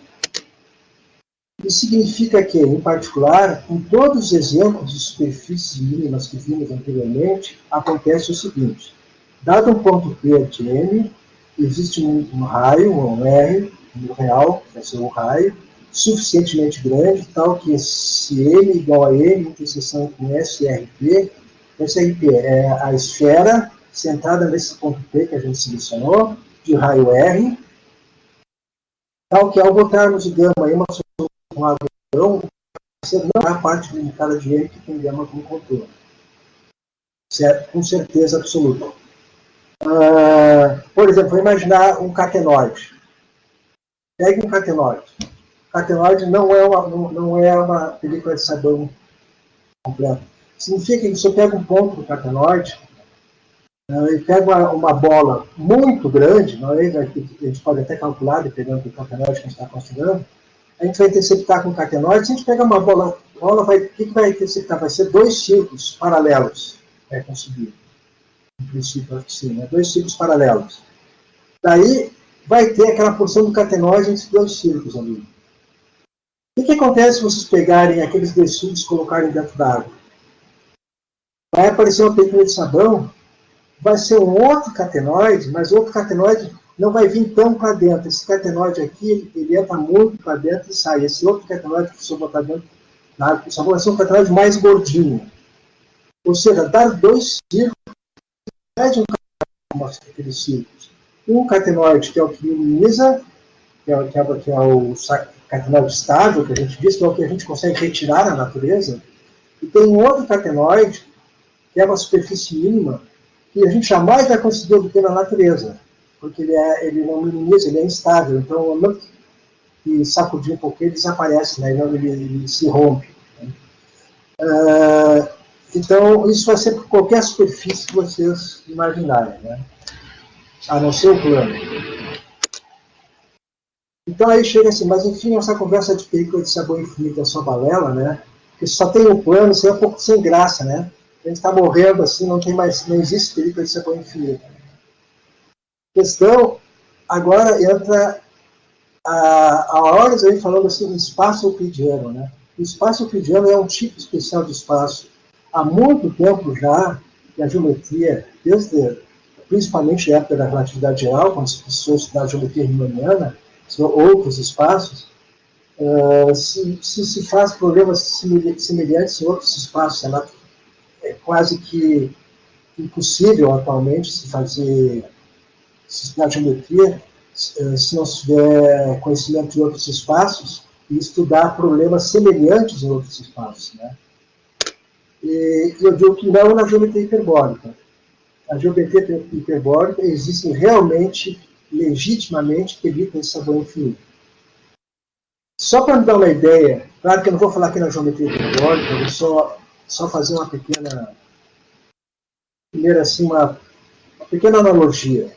Isso significa que, em particular, em todos os exemplos de superfícies mínimas que vimos anteriormente, acontece o seguinte. Dado um ponto P de M, existe um raio, um R, um real, que vai ser um raio, suficientemente grande, tal que se M igual a M, interseção com SRP, SRP é a esfera centrada nesse ponto P que a gente selecionou, de raio R, tal que ao botarmos o gama em uma solução com padrão, você não é a parte limitada de M que tem gama como contorno. Certo? Com certeza absoluta. Por exemplo, vou imaginar um catenoide. Pegue um catenoide. O catenoide não é uma película de sabão completa. Significa que você pega um ponto do catenoide e pega uma bola muito grande, não é? A gente pode até calcular, dependendo do catenoide que a gente está considerando, a gente vai interceptar com o catenoide. Se a gente pegar uma bola o que vai interceptar? Vai ser 2 círculos paralelos. Vai conseguir. No princípio, acho que sim, né? 2 círculos paralelos. Daí, vai ter aquela porção do catenoide entre 2 círculos ali. O que acontece se vocês pegarem aqueles 2 círculos e colocarem dentro d'água? Vai aparecer uma película de sabão, vai ser um outro catenoide, mas o outro catenoide não vai vir tão para dentro. Esse catenoide aqui, ele entra muito para dentro e sai. Esse outro catenoide que você botar dentro da água, só vai ser um catenoide mais gordinho. Ou seja, dar 2 círculos, mede um catenoide aqueles círculos. Um catenoide que é o que minimiza, que é o catenoide estável, que a gente diz, que é o que a gente consegue retirar na natureza, e tem um outro catenoide, que é uma superfície mínima, que a gente jamais vai conseguir obter na natureza, porque ele não minimiza, ele é instável. Então, no que sacudir um pouquinho, ele desaparece, né? Ele se rompe. Né? Então, isso vai ser por qualquer superfície que vocês imaginarem, né? A não ser o plano. Então, aí chega assim, mas enfim, essa conversa de película de sabor infinito é só balela, né? Porque só tem o plano, isso é um pouco sem graça, né? A gente está morrendo assim, não existe película de sabor infinito. A questão, agora entra a horas aí falando assim, do espaço euclidiano, né? O espaço euclidiano é um tipo especial de espaço. Há muito tempo já, a geometria, principalmente na época da relatividade geral, quando se precisou estudar a geometria riemanniana, são outros espaços, se faz problemas semelhantes em outros espaços. É quase que impossível atualmente se estudar geometria se não tiver conhecimento de outros espaços e estudar problemas semelhantes em outros espaços, né? E eu digo que não na geometria hiperbólica. A geometria hiperbólica existem realmente, legitimamente, películas de sabor infinito. Só para me dar uma ideia, claro que eu não vou falar aqui na geometria hiperbólica, eu vou só fazer uma pequena, primeiro assim, uma pequena analogia.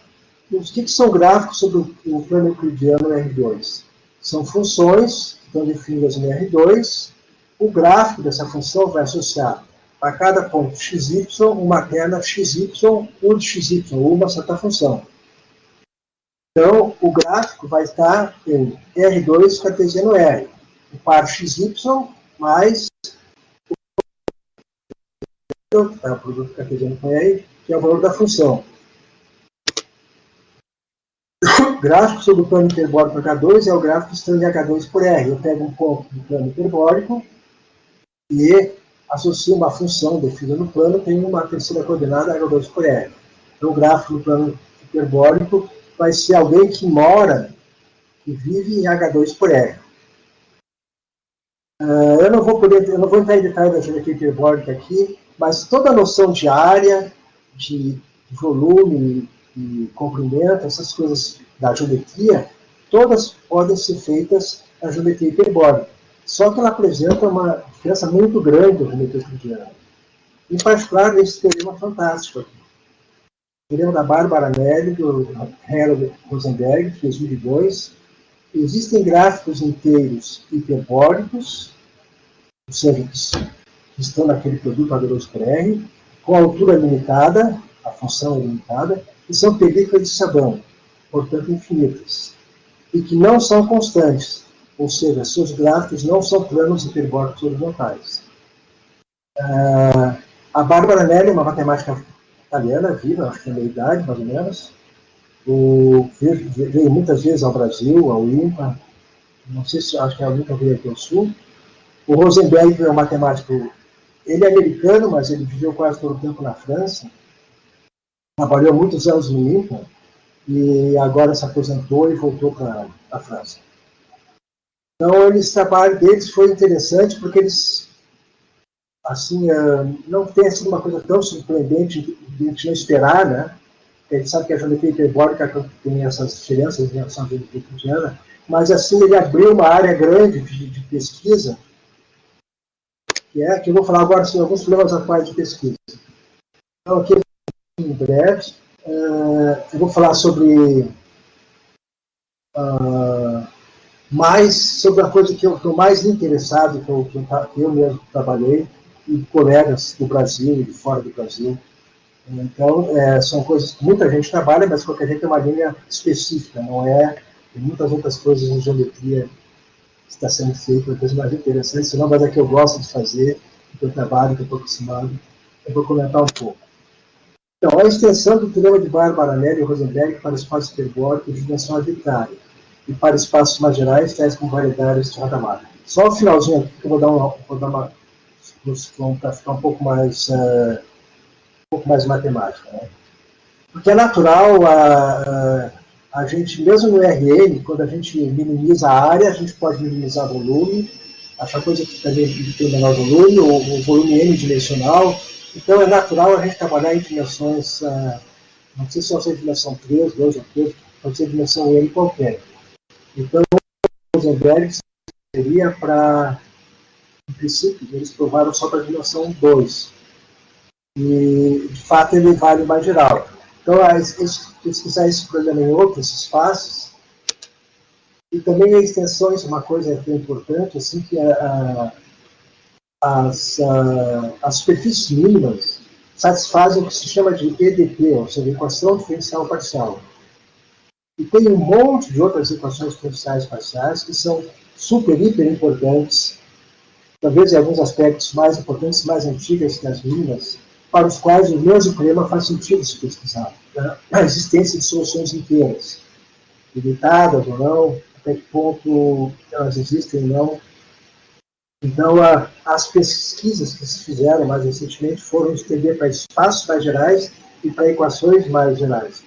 O que são gráficos sobre o plano euclidiano R2? São funções que estão definidas no R2. O gráfico dessa função vai associar a cada ponto xy uma terna xy, de xy, uma certa função. Então, o gráfico vai estar em R2 cartesiano R, o par xy mais o produto cartesiano com R, que é o valor da função. O gráfico sobre o plano hiperbólico H2 é o gráfico estando em H2 por R. Eu pego um ponto do plano hiperbólico e associo uma função definida no plano, tem uma terceira coordenada H2 por R. Então, o gráfico do plano hiperbólico vai ser alguém que vive em H2 por R. Eu não vou entrar em detalhes da geometria hiperbólica aqui, mas toda a noção de área, de volume e comprimento, essas coisas da geometria, todas podem ser feitas na geometria hiperbólica. Só que ela apresenta uma diferença muito grande da geometria euclidiana. Em particular, nesse teorema fantástico aqui. O teorema da Bárbara Nelli, do Harold Rosenberg, de 2002. Existem gráficos inteiros hiperbólicos, ou seja, que estão naquele produto poderoso por R, com altura limitada, a função é limitada, e são películas de sabão, portanto infinitas, e que não são constantes, ou seja, seus gráficos não são planos hiperbólicos horizontais. A Bárbara Nelli é uma matemática italiana, viva, acho que tem meia idade, mais ou menos. Veio muitas vezes ao Brasil, ao INPA, não sei se acho que a INPA veio aqui ao Sul. O Rosenberg é um matemático, ele é americano, mas ele viveu quase todo o tempo na França, trabalhou muitos anos no INPA, e agora se aposentou e voltou para a França. Então, o trabalho deles foi interessante, porque eles, assim, não tem sido uma coisa tão surpreendente de a gente não esperar, né? A gente sabe que a geometria hiperbólica tem essas diferenças em relação à geometria euclidiana, mas, assim, ele abriu uma área grande de pesquisa, que eu vou falar agora sobre alguns problemas atuais de pesquisa. Então, aqui, em breve, eu vou falar sobre mais sobre a coisa que eu estou mais interessado, que eu mesmo trabalhei, e colegas do Brasil e de fora do Brasil. Então, são coisas que muita gente trabalha, mas qualquer gente tem uma linha específica, não é? Tem muitas outras coisas em geometria que está sendo feita, uma coisa mais interessante, senão, mas é que eu gosto de fazer, que eu trabalho, que eu estou acostumado, eu vou comentar um pouco. Então, a extensão do teorema de Bárbara Nelli e Rosenberg para espaços hiperbólicos de dimensão arbitrária e para espaços mais gerais, tais como variedades de Hadamard. Só o finalzinho aqui que eu vou dar uma para ficar um pouco mais matemática, né? Porque é natural a gente, mesmo no RN, quando a gente minimiza a área, a gente pode minimizar o volume, essa coisa que também tem menor volume, o volume n-dimensional. Então, é natural a gente trabalhar em dimensões, não sei se vai ser dimensão 3, 2 ou 3, pode ser dimensão n qualquer. Então, o Rosenberg seria para, em princípio, eles provaram só para a dimensão 2. E, de fato, ele vale mais geral. Então, pesquisar esse problema em outros espaços, e também as extensões, uma coisa que é importante, assim, que as superfícies mínimas satisfazem o que se chama de EDP, ou seja, equação diferencial parcial. E tem um monte de outras equações diferenciais parciais que são super, hiper importantes, talvez em alguns aspectos mais importantes, mais antigas que as mínimas, para os quais o mesmo problema faz sentido se pesquisar. Né? A existência de soluções inteiras, limitadas ou não, até que ponto elas existem ou não. Então, as pesquisas que se fizeram mais recentemente foram estender para espaços mais gerais e para equações mais gerais.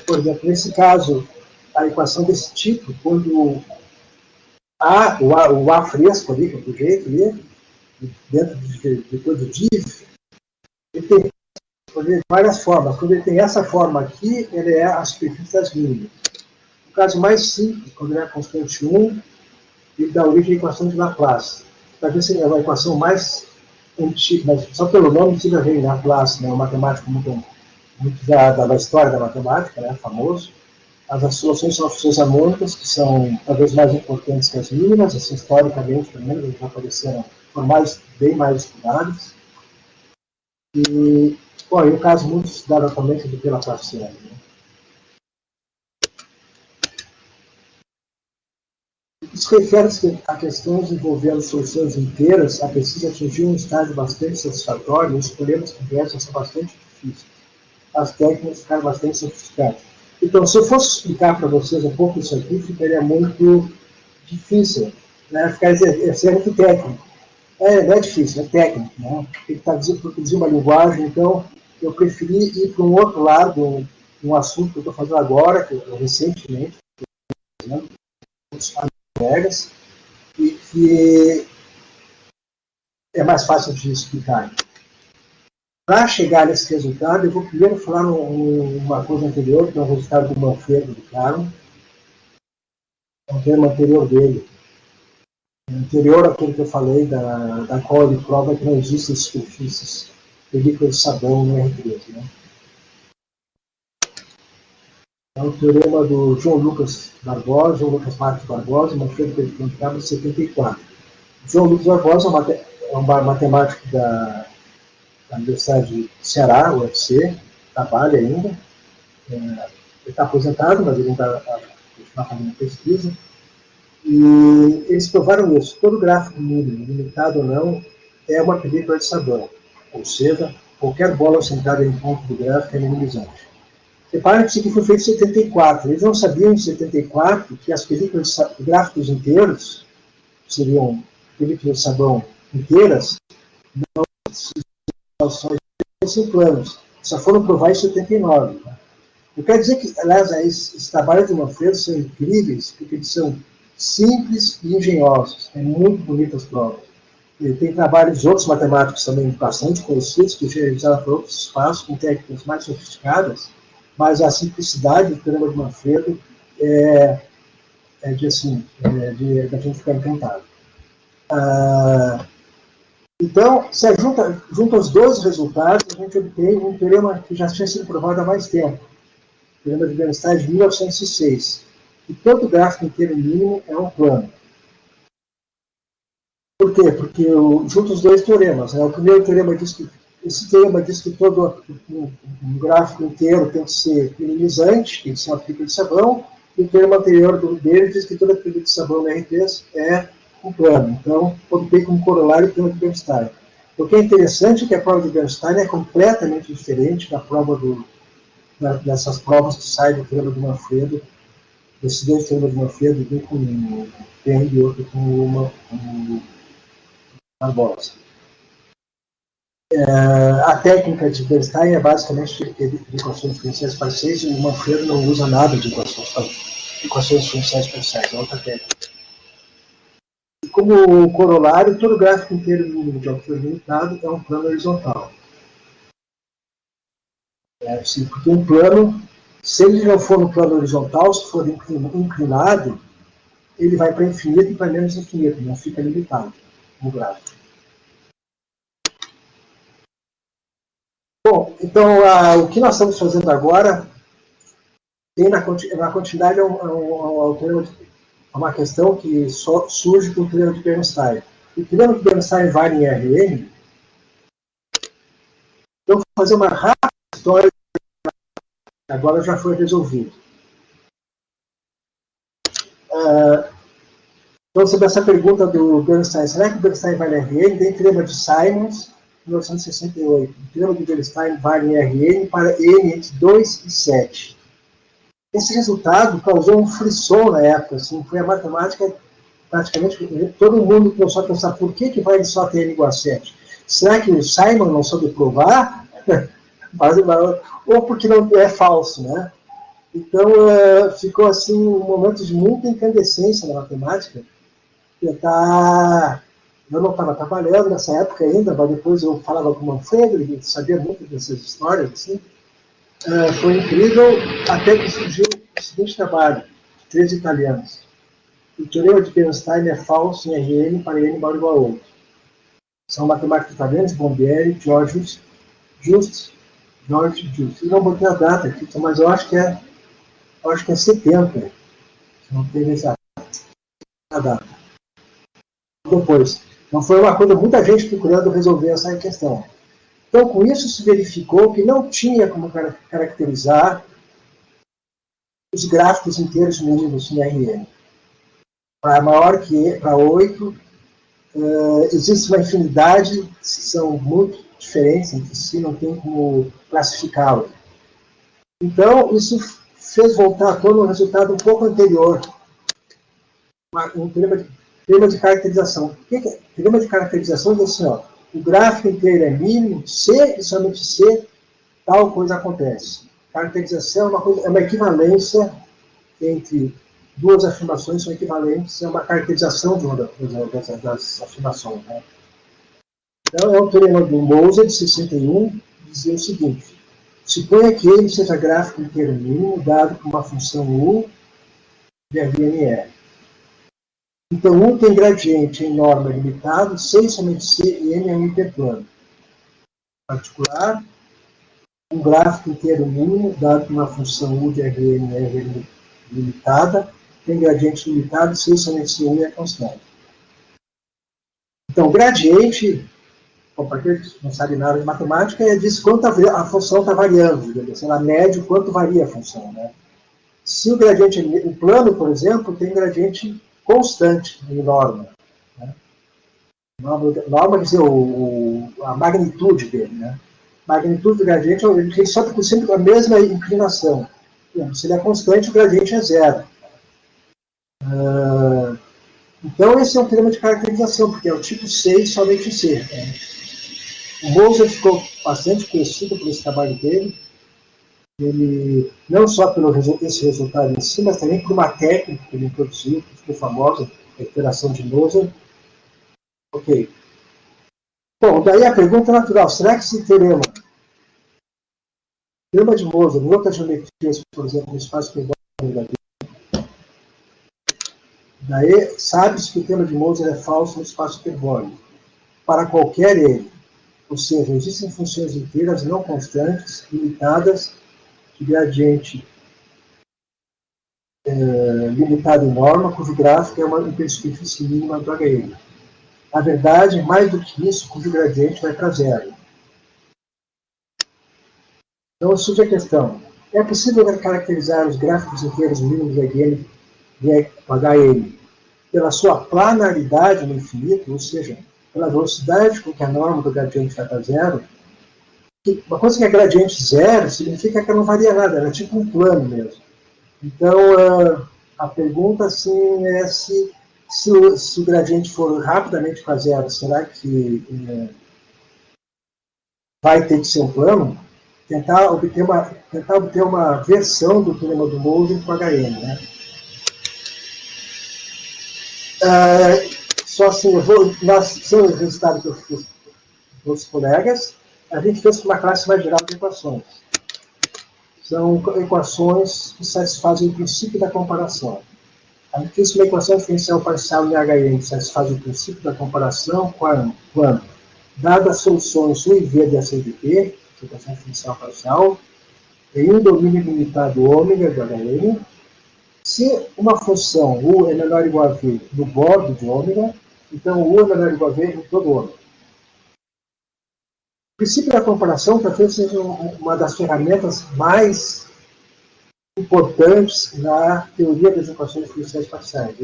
Por exemplo, nesse caso, a equação desse tipo, quando o A fresco ali, do jeito ali, dentro de todo o div, ele tem várias formas. Quando ele tem essa forma aqui, ele é a superfície das mínimas. No caso mais simples, quando ele é a constante 1, ele dá origem à equação de Laplace. Talvez seja uma equação mais antiga, mas só pelo nome precisa ver Laplace, né? Um matemático muito da história da matemática, né? Famoso. As soluções são funções harmônicas, que são talvez mais importantes que as mínimas, assim, historicamente, pelo menos, eles já apareceram, foram bem mais estudadas. E o caso muito estudado atualmente é do Laplaciano. Né? Isso refere-se a questões envolvendo soluções inteiras, a pesquisa atingiu um estágio bastante satisfatório e os problemas que restam são bastante difíceis. As técnicas ficaram bastante sofisticadas. Então, se eu fosse explicar para vocês um pouco isso aqui, ficaria muito difícil, né? Seria muito técnico. Não é difícil, é técnico, né? Tem que produzir uma linguagem, então eu preferi ir para um outro lado, um assunto que eu estou fazendo agora, que eu recentemente, né, os colegas, e que é mais fácil de explicar. Para chegar nesse resultado, eu vou primeiro falar uma coisa anterior, que é o resultado do Manfredo do Carmo, é um termo anterior dele. Anterior àquele que eu falei, da qual ele prova que não existem superfícies película de sabão no R3. Né? É o teorema do João Lucas Marques Barbosa, Manfredo Beltrão de Cabo, de 74. João Lucas Barbosa é um matemático da Universidade de Ceará, UFC, trabalha ainda. Ele está aposentado, mas ele ainda está fazendo pesquisa. E eles provaram isso. Todo gráfico mínimo, limitado ou não, é uma película de sabão. Ou seja, qualquer bola centrada em ponto do gráfico é minimizante. Reparem-se que foi feito em 74. Eles não sabiam em 74 que as películas de gráficos inteiros, seriam películas de sabão inteiras, não são planos. Só foram provar em 79. Eu quero dizer que, aliás, esses trabalhos de Manfredo são incríveis, porque eles são simples e engenhosos. É muito bonitas as provas. Ele tem trabalhos de outros matemáticos também bastante conhecidos, que já realizaram para outros espaços, com técnicas mais sofisticadas, mas a simplicidade do teorema de Manfredo é de a gente ficar encantado. Então, se junta os dois resultados, a gente obtém um teorema que já tinha sido provado há mais tempo, o teorema de Bernstein de 1906, que todo gráfico inteiro mínimo é um plano. Por quê? Porque junto os dois teoremas. Né? O primeiro teorema diz que todo um gráfico inteiro tem que ser minimizante, tem que ser uma película de sabão, e o teorema anterior dele diz que toda película de sabão no R3 é um plano. Então, obtém como corolário o teorema de Bernstein. O que é interessante é que a prova de Bernstein é completamente diferente da prova dessas provas que saem do teorema de Manfredo, desses dois teoremas de Manfredo, um com o Peng e outro com o Barbosa. A técnica de Bernstein é basicamente equações diferenciais parciais, e o Manfredo não usa nada de equações diferenciais parciais, é outra técnica. E como corolário, todo gráfico inteiro mínimo de altura limitado é um plano horizontal. Porque um plano, se ele não for no plano horizontal, se for inclinado, ele vai para infinito e para menos infinito, não fica limitado no gráfico. Bom, então o que nós estamos fazendo agora tem na continuidade uma questão que só surge com o teorema de Bernstein. O teorema de Bernstein vale em Rn. Então, vou fazer uma rápida história, agora já foi resolvido. Então, sobre essa pergunta do Bernstein, será que o Bernstein vale em Rn? Tem o teorema de Simons, 1968. O teorema de Bernstein vale em Rn para n entre 2 e 7. Esse resultado causou um frisson na época, assim, foi a matemática, praticamente, todo mundo começou a pensar por que vale só ter n igual a 7? Será que o Simon não soube provar? Ou porque não é falso, né? Então, ficou assim um momento de muita incandescência na matemática. Eu não estava trabalhando nessa época ainda, mas depois eu falava com o Manfredo, ele sabia muito dessas histórias, assim. Foi incrível, até que surgiu o seguinte trabalho, 3 italianos. O teorema de Bernstein é falso em Rn para n maior ou igual a 8. São matemáticos italianos, Bombieri, George Just. Eu não botei a data aqui, mas eu acho que é 70. Se não tem a data. Depois. Então foi uma coisa, muita gente procurando resolver essa questão. Então, com isso, se verificou que não tinha como caracterizar os gráficos inteiros mínimos em Rn. Para maior que para 8, existe uma infinidade, são muito diferentes entre si, não tem como classificá-los. Então, isso fez voltar à tona um resultado um pouco anterior, um teorema de caracterização. O que é teorema de caracterização? Diz assim, ó, o gráfico inteiro é mínimo, se e somente se tal coisa acontece. Caracterização é uma equivalência entre duas afirmações, são equivalentes, é uma caracterização de uma das afirmações. Né? Então, é o teorema do Moser, de 61, dizia o seguinte: suponha que ele seja gráfico inteiro mínimo dado por uma função U de Rn. Então, U tem gradiente em norma limitado, C somente C e N é um hiperplano. particular, um gráfico inteiro mínimo, dado por uma função U de RN limitada, tem gradiente limitado se somente se U é constante. Então, gradiente, para quem não sabe nada de matemática, diz quanto a função está variando, digamos assim, ela mede o quanto varia a função, né? Se o gradiente, o plano, por exemplo, tem gradiente constante em norma. Né? Norma quer dizer a magnitude dele. Né? Magnitude do gradiente, ele só tem sempre a mesma inclinação. Se ele é constante, o gradiente é zero. Então, esse é um teorema de caracterização, porque é o tipo 6, somente C. Né? O Moser ficou bastante conhecido por esse trabalho dele. Ele, não só pelo esse resultado em si, mas também por uma técnica que ele introduziu, que ficou famosa, a iteração de Moser. Ok. Bom, daí a pergunta natural, será que esse teorema de Moser, em outras geometrias, por exemplo, no espaço hiperbólico, daí sabe-se que o teorema de Moser é falso no espaço hiperbólico, para qualquer ele. Ou seja, existem funções inteiras não constantes, limitadas, de gradiente limitado em norma, cujo gráfico é uma hipersuperfície mínima do HN. Na verdade, mais do que isso, cujo gradiente vai para zero. Então, surge a questão, é possível caracterizar os gráficos inteiros mínimos do HN pela sua planaridade no infinito, ou seja, pela velocidade com que a norma do gradiente vai para zero? Uma coisa que é gradiente zero significa que ela não varia nada, ela é tipo um plano mesmo. Então, a pergunta assim, é se o gradiente for rapidamente para zero, será que vai ter que ser um plano? Tentar obter uma versão do teorema do Moser para o HN. Né? Só assim, sem o resultado que eu fiz com os colegas, a gente fez uma classe mais geral de equações. São equações que satisfazem o princípio da comparação. A gente fez uma equação diferencial parcial em HN que satisfaz o princípio da comparação quando, dadas as soluções U e V dessa IDP, equação diferencial parcial, em um domínio limitado ômega do HN, se uma função U é menor ou igual a V no bordo de ômega, então U é menor ou igual a V em todo ômega. O princípio da comparação talvez seja uma das ferramentas mais importantes na teoria das equações diferenciais parciais.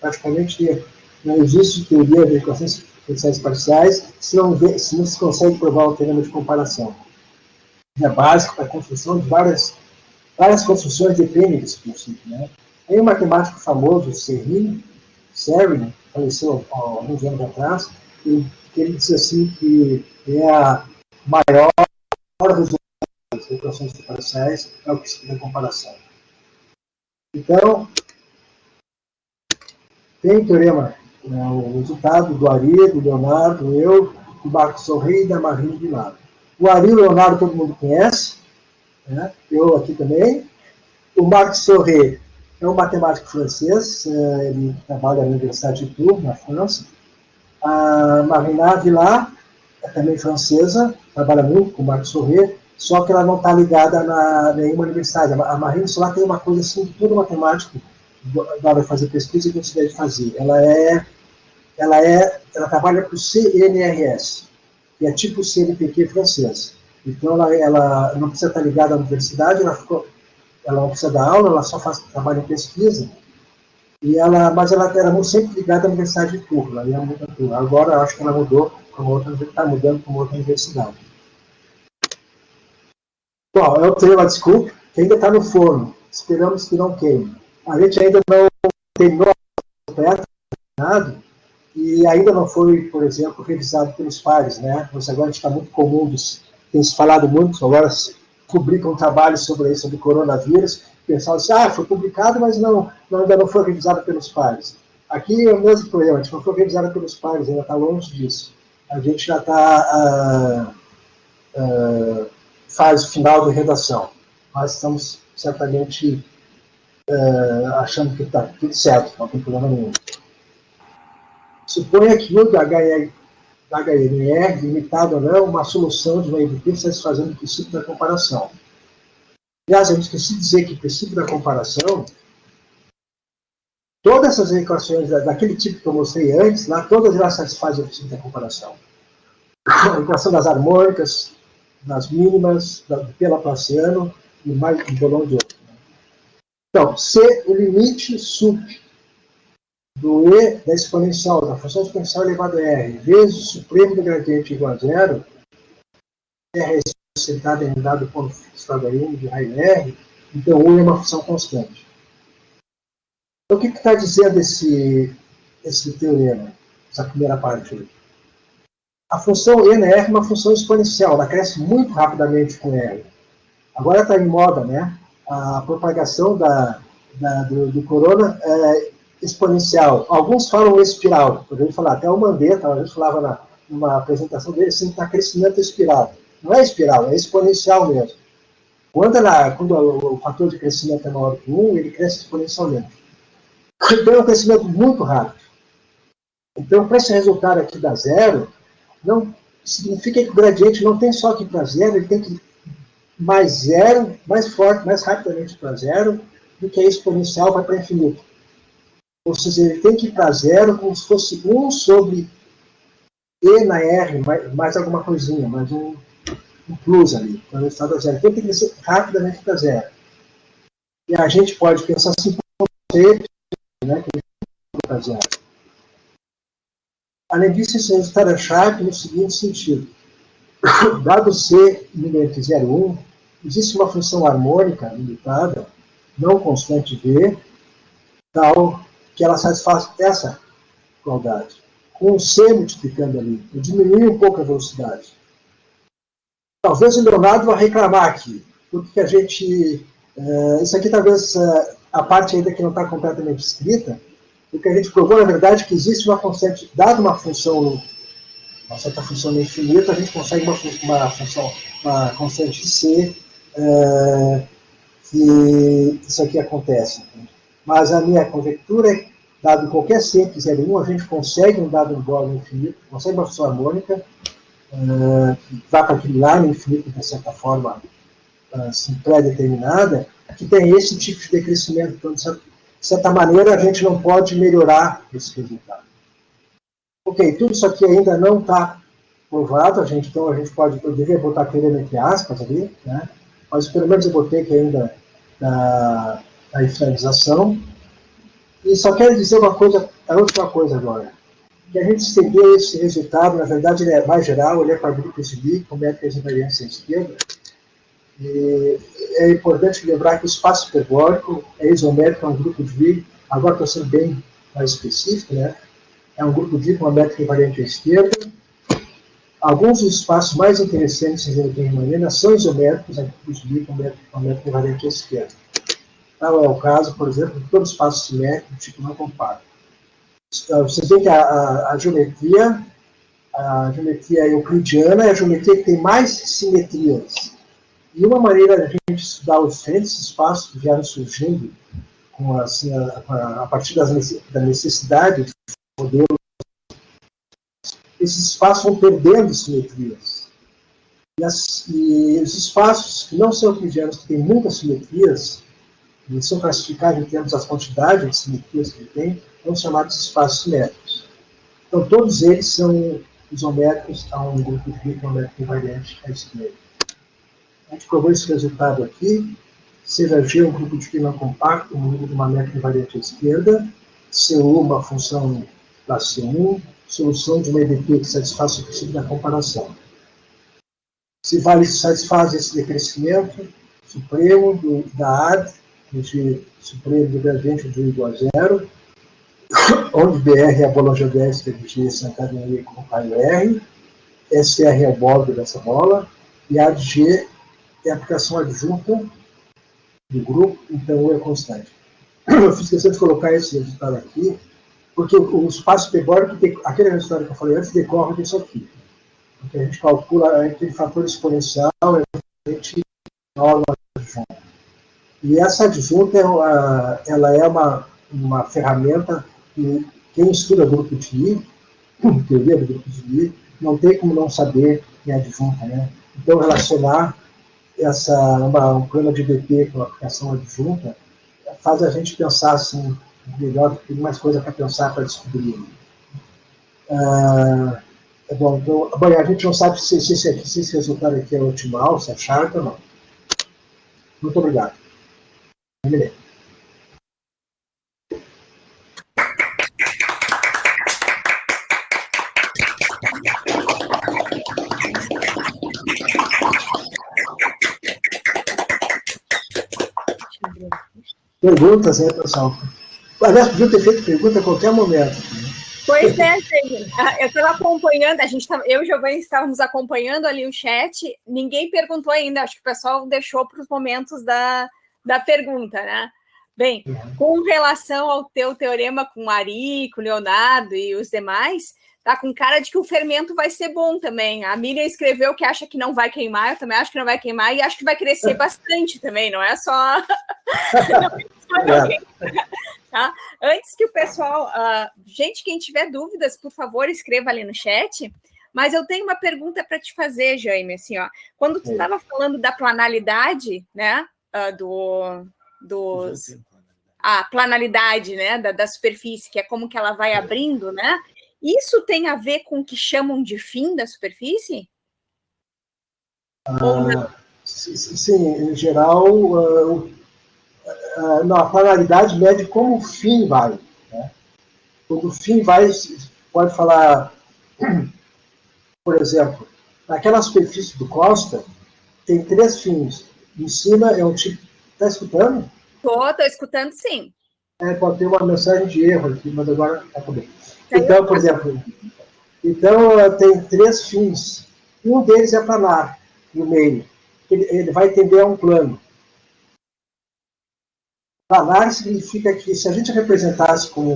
Praticamente não existe teoria das equações diferenciais parciais se não se consegue provar o teorema de comparação. É básico para a construção de várias construções dependem desse princípio. Né? Tem um matemático famoso, Serrin, faleceu há alguns anos atrás, que ele disse assim que é a maior resultado das equações diferenciais é o princípio da comparação. Então, tem o teorema, o resultado do Ari, do Leonardo, do eu, do Marco Sorrey e da Marine de lado. O Ari e o Leonardo todo mundo conhece, né? Eu aqui também. O Marc Sorrey é um matemático francês, ele trabalha na Universidade de Tours, na França. A Marina Villar é também francesa, trabalha muito com o Marc Sorrey, só que ela não está ligada a nenhuma universidade. A Marina Villar tem uma coisa assim, tudo matemático, dá para fazer pesquisa que você deve fazer. Ela trabalha para o CNRS, que é tipo o CNPq francês. Então, ela não precisa estar ligada à universidade, ela não precisa dar aula, ela só faz trabalho em pesquisa, mas ela era sempre ligada à Universidade de Tours. Agora, acho que ela mudou, está mudando para uma outra universidade. Bom, é o teorema, desculpe, que ainda está no forno. Esperamos que não queime. A gente ainda não terminou o projeto, e ainda não foi, por exemplo, revisado pelos pares, né? Mas agora está muito comum, tem se falado muito, agora publicam um trabalho sobre isso, sobre coronavírus, o pessoal diz, foi publicado, mas ainda não foi revisado pelos pares. Aqui é o mesmo problema, a gente não foi revisado pelos pares, ainda está longe disso. A gente já está fase final de redação, mas estamos certamente achando que está tudo certo, não tem problema nenhum. Suponha que U do HN HNR, limitado ou não, uma solução de uma EDP satisfazendo o princípio da comparação. Aliás, eu esqueci de dizer que o princípio da comparação, todas essas equações daquele tipo que eu mostrei antes, lá, todas elas satisfazem o princípio da comparação. A equação das harmônicas, das mínimas, do Laplaciano e mais um bolão de outro. Então, se o limite sub do E da exponencial, da função exponencial elevado a R, vezes o supremo do gradiente igual a zero, R é sentado em um dado ponto fixado aí, de raio R, então U é uma função constante. Então, o que está dizendo esse teorema, essa primeira parte aí? A função E na R é uma função exponencial, ela cresce muito rapidamente com R. Agora está em moda, né? A propagação do corona é exponencial. Alguns falam espiral. Poderia falar, até o Mandetta, a gente falava numa apresentação dele, assim, está crescimento espiral. Não é espiral, é exponencial mesmo. Quando o fator de crescimento é maior que 1, ele cresce exponencialmente. Então é um crescimento muito rápido. Então, para esse resultado aqui dar zero, não significa que o gradiente não tem só que ir para zero, ele tem que ir mais zero, mais forte, mais rapidamente para zero, do que a exponencial vai para infinito. Ou seja, ele tem que ir para zero como se fosse 1 sobre E na R, mais alguma coisinha, mais um plus ali, quando ele está a zero. Então, tem que descer rapidamente para zero. E a gente pode pensar assim, né, que ele para zero. Além disso, esse resultado é chave no seguinte sentido. Dado C entre 0 e 1, existe uma função harmônica limitada, não constante V, tal que ela satisfaz essa igualdade. Com o C multiplicando ali, eu diminui um pouco a velocidade. Talvez o Leonardo vá reclamar aqui, porque a gente... isso aqui talvez a parte ainda que não está completamente escrita, porque a gente provou, na verdade, que existe uma constante, dada uma função, uma certa função no infinito, a gente consegue uma constante C, que isso aqui acontece. Mas a minha conjectura é que, dado qualquer C entre 0 e 1, a gente consegue um dado igual no infinito, consegue uma função harmônica, que vá para aquele lá no infinito, de certa forma, assim, pré-determinada, que tem esse tipo de decrescimento. Então, de certa maneira, a gente não pode melhorar esse resultado. Ok, tudo isso aqui ainda não está provado, então a gente pode, eu deveria botar teorema entre aspas ali, né? Mas pelo menos eu botei que ainda da finalização. E só quero dizer uma coisa, a última coisa agora, que a gente estender esse resultado, na verdade ele é mais geral, ele é para grupos de Lie, com métricas de variância à esquerda. E é importante lembrar que o espaço hiperbólico é isomértrico, é um grupo de Lie, agora estou sendo bem mais específico, né? É um grupo de Lie com uma métrica invariante à esquerda. Alguns dos espaços mais interessantes em Riemanniana são isomértricos, grupos de Lie com métrica invariante à esquerda. Tal é o caso, por exemplo, de todo espaço simétrico, tipo não compacto. Você vê que a geometria euclidiana é a geometria que tem mais simetrias. E uma maneira de a gente estudar os diferentes espaços que vieram surgindo a partir da necessidade de modelos, esses espaços vão perdendo simetrias. E os espaços que não são euclidianos, que têm muitas simetrias, eles são classificados em termos das quantidades de simetrias que ele tem, são chamados espaços simétricos. Então, todos eles são isométricos a um grupo de Lie com uma métrica invariante à esquerda. A gente provou esse resultado aqui. Seja G um grupo de Lie não compacto, um grupo de uma métrica invariante à esquerda, CU uma função da C1, solução de uma EDP que satisfaz o princípio da comparação. Se satisfaz esse decrescimento supremo da AD, supremo do gradiente de U igual a zero, onde BR é a bola geodésica de G sentada em E com raio R, SR é o bordo dessa bola, e A de G é a aplicação adjunta do grupo, então U é constante. Eu fiz questão de colocar esse resultado aqui, porque o espaço hiperbólico, aquele resultado que eu falei antes, decorre disso aqui. Porque a gente calcula aquele fator exponencial, a gente norma adjunta. E essa adjunta ela é uma ferramenta que quem estuda grupo de Lie, teoria do grupo de Lie, não tem como não saber quem é adjunta, né? Então, relacionar um problema de BP com a aplicação adjunta faz a gente pensar assim, melhor, tem mais coisa para pensar, para descobrir. Bom, então, a gente não sabe se esse resultado aqui é otimal, se é sharp ou não. Muito obrigado. Terminei. Perguntas, né, pessoal? Aliás, podia ter feito pergunta a qualquer momento. Pois é, gente. Eu estava acompanhando, eu e o Giovanni estávamos acompanhando ali o chat, ninguém perguntou ainda, acho que o pessoal deixou para os momentos da pergunta, né? Bem, com relação ao teu teorema com o Ari, com o Leonardo e os demais, tá com cara de que o fermento vai ser bom também. A Miriam escreveu que acha que não vai queimar, eu também acho que não vai queimar, e acho que vai crescer bastante também, não é só... Tá? Antes que o pessoal... gente, quem tiver dúvidas, por favor, escreva ali no chat. Mas eu tenho uma pergunta para te fazer, Jaime. Assim, ó, quando tu estava falando da planalidade, né, a planalidade, né, da superfície, que é como que ela vai abrindo, né? Isso tem a ver com o que chamam de fim da superfície? Ou não? Sim, em geral, não, a planalidade mede como o fim vai. Né? Quando o fim vai, pode falar, por exemplo, naquela superfície do Costa, tem 3 fins. Em cima é um tipo... Está escutando? Estou escutando, sim. Pode ter uma mensagem de erro aqui, mas agora acabou. Então, por exemplo, tem 3 fins. Um deles é planar, no meio. Ele vai tender a um plano. Planar significa que, se a gente representasse como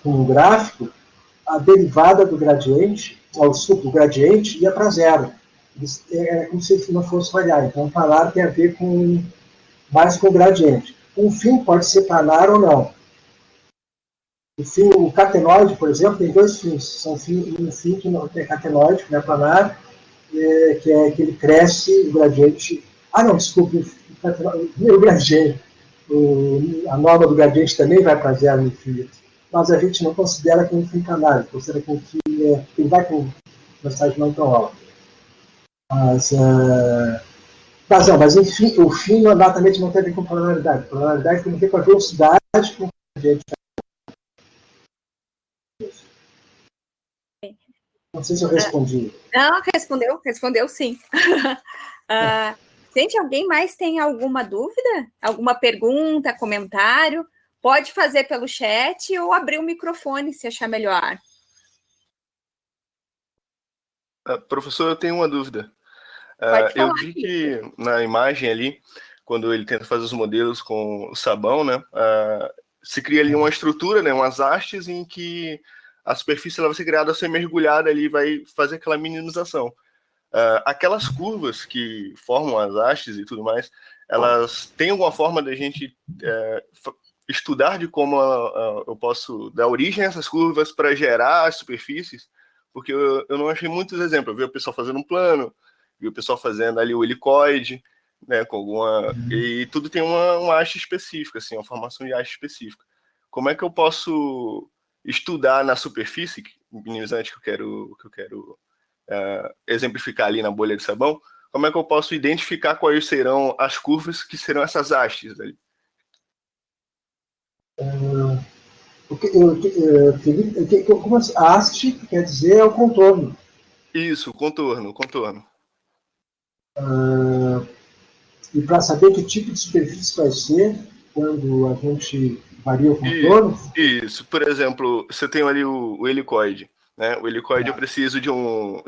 um gráfico, a derivada do gradiente, o gradiente ia para zero. É como se ele não fosse variar. Então, planar tem a ver mais com o gradiente. Um fim pode ser planar ou não. O catenoide, por exemplo, tem 2 fins. Um fim que não é catenoide, que não é planar, que é que ele cresce, o gradiente... não, desculpe, o gradiente. A norma do gradiente também vai para zero no infinito. Mas a gente não considera que é um fim canário, considera que ele vai com velocidade não tão alta. Mas enfim, o fim exatamente não tem a ver com planaridade. Planaridade tem a ver com a velocidade com que o gradiente vai. Não sei se eu respondi. Não, respondeu sim. Gente, alguém mais tem alguma dúvida? Alguma pergunta, comentário? Pode fazer pelo chat ou abrir o microfone, se achar melhor. Professor, eu tenho uma dúvida. Eu vi que na imagem ali, quando ele tenta fazer os modelos com o sabão, né, se cria ali uma estrutura, né, umas hastes em que a superfície ela vai ser criada a ser mergulhada ali, vai fazer aquela minimização. Aquelas curvas que formam as hastes e tudo mais, elas têm alguma forma da gente estudar de como eu posso dar origem a essas curvas para gerar as superfícies? Porque eu não achei muitos exemplos. Eu vi o pessoal fazendo um plano, vi o pessoal fazendo ali o helicoide, né, com alguma... E tudo tem uma haste específica, assim, uma formação de haste específica. Como é que eu posso estudar na superfície, minimizante que eu quero exemplificar ali na bolha de sabão, como é que eu posso identificar quais serão as curvas que serão essas hastes ali? Como assim? A haste quer dizer é o contorno. Isso, contorno. E para saber que tipo de superfície vai ser quando a gente varia o contorno? Isso. Por exemplo, você tem ali o helicoide. Né? O helicoide eu preciso de um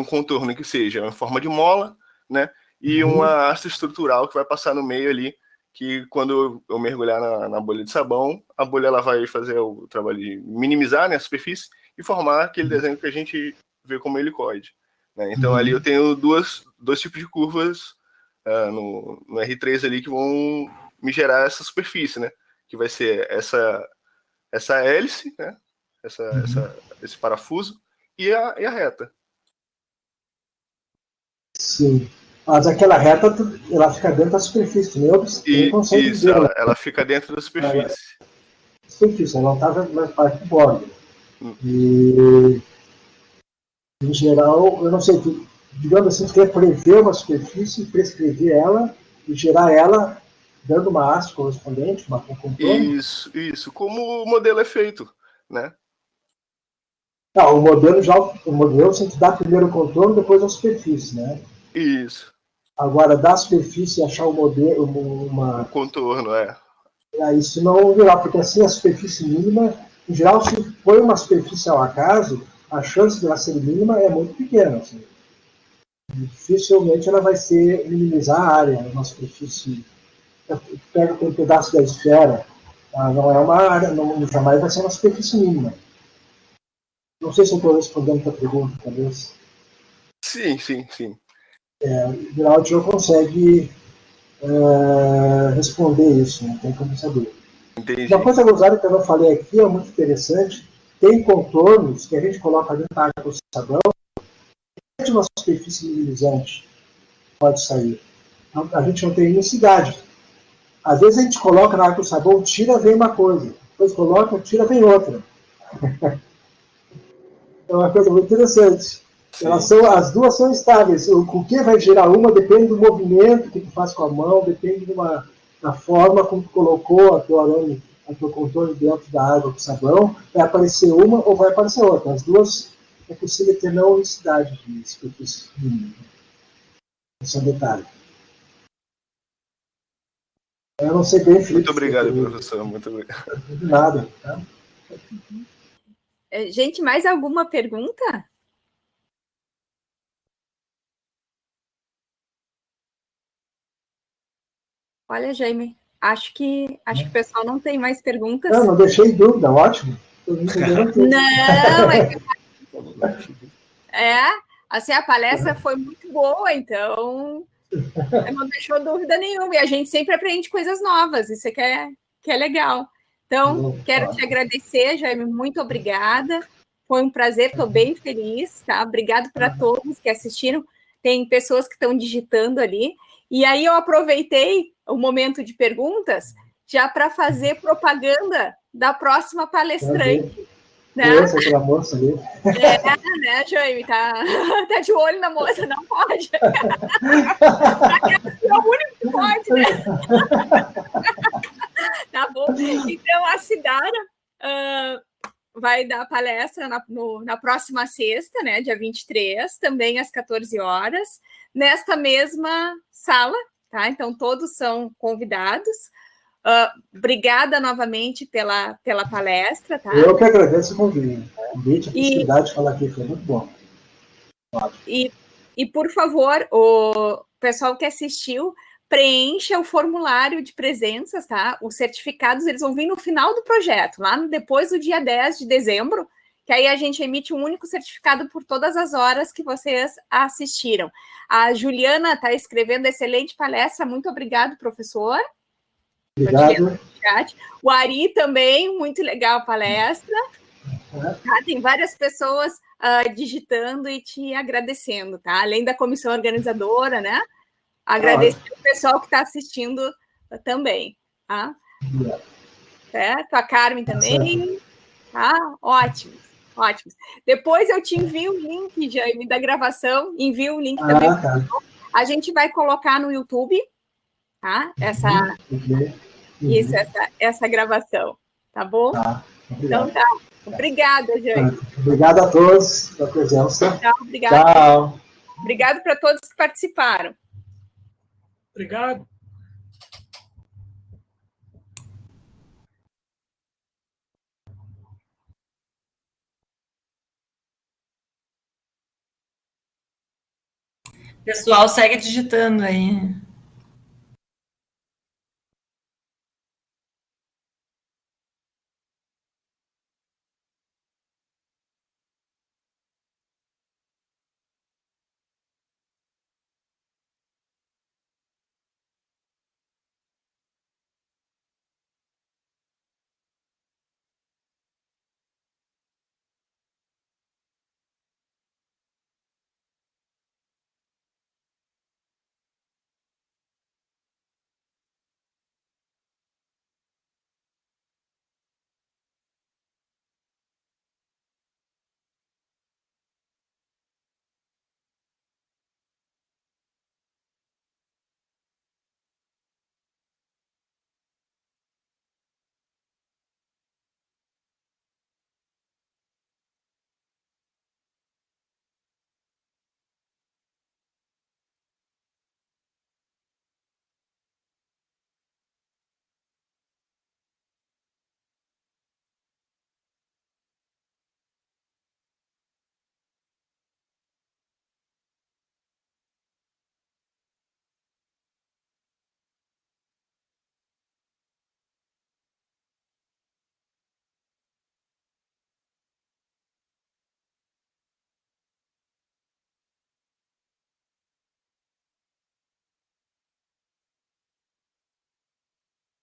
contorno que seja em forma de mola, né? E uma haste estrutural que vai passar no meio ali, que quando eu mergulhar na bolha de sabão, a bolha ela vai fazer o trabalho de minimizar, né, a superfície e formar aquele desenho que a gente vê como helicoide. Né? Então ali eu tenho dois tipos de curvas no R3 ali que vão me gerar essa superfície, né? Que vai ser essa hélice, né? esse parafuso, e a reta. Sim. Mas aquela reta, ela fica dentro da superfície, nem consegue Isso, ver ela fica dentro da superfície. superfície, ela não está na parte do bordo. E, em geral, eu não sei, digamos assim, tu quer prever uma superfície, prescrever ela e gerar ela dando uma haste correspondente, um contorno? Isso, como o modelo é feito, né? Não, o modelo você tem que dar primeiro o contorno, depois a superfície, né? Isso. Agora, da superfície achar o modelo, O contorno, isso não virar, porque assim a superfície mínima, em geral, se põe uma superfície ao acaso, a chance de ela ser mínima é muito pequena. Assim. Dificilmente ela vai minimizar a área, uma superfície. Pega um pedaço da esfera, não é uma área, jamais vai ser uma superfície mínima. Não sei se eu estou respondendo a tua pergunta, talvez. Sim. Em geral, a gente não consegue responder isso, não tem como saber. Entendi. Uma coisa, Rosário, que eu não falei aqui, é muito interessante, tem contornos que a gente coloca dentro da água com sabão, de uma superfície minimizante pode sair. A gente não tem unicidade. Às vezes a gente coloca na água com sabão, tira, vem uma coisa. Depois coloca, tira, vem outra. É uma coisa muito interessante. As duas são estáveis. O que vai gerar uma depende do movimento que tu faz com a mão, depende da forma como tu colocou a teu contorno dentro da água com sabão. Vai aparecer uma ou vai aparecer outra. As duas é possível ter não unicidade de superfície mínima. Esse é um detalhe. Eu não sei bem, Felipe. Muito obrigado, professor. Muito obrigado. De nada. Tá? Gente, mais alguma pergunta? Olha, Jaime, acho que o pessoal não tem mais perguntas. Não deixei dúvida, ótimo. Não, assim, a palestra foi muito boa, então não deixou dúvida nenhuma. E a gente sempre aprende coisas novas, isso que é legal. Então, quero te agradecer, Jaime, muito obrigada. Foi um prazer, estou bem feliz, tá? Obrigado para todos que assistiram. Tem pessoas que estão digitando ali. E aí eu aproveitei o momento de perguntas já para fazer propaganda da próxima palestrante. Né? Aquela moça ali. Né, Jaime? Tá de olho na moça, não pode. É o único que pode, né? Tá bom? Então, a Cidara vai dar palestra na próxima sexta, né, dia 23, também às 14 horas, nesta mesma sala, tá? Então, todos são convidados. Obrigada novamente pela palestra, tá? Eu que agradeço o convite. A possibilidade de falar aqui foi muito bom. E por favor, o pessoal que assistiu, preencha o formulário de presenças, tá? Os certificados, eles vão vir no final do projeto, lá depois do dia 10 de dezembro, que aí a gente emite um único certificado por todas as horas que vocês assistiram. A Juliana está escrevendo excelente palestra, muito obrigado, professor. Obrigado. O Ari também, muito legal a palestra. Tá, tem várias pessoas digitando e te agradecendo, tá? Além da comissão organizadora, né? Agradecer o pessoal que está assistindo também, tá? Certo? A Carmen também, tá? Ótimo. Depois eu te envio o link, Jaime, da gravação, envio o link também. Tá. A gente vai colocar no YouTube, tá? Essa gravação, tá bom? Tá. Então tá. Obrigada, Jaime. Obrigado a todos pela presença. Obrigada. Tchau. Obrigado para todos que participaram. Obrigado. Pessoal, segue digitando aí.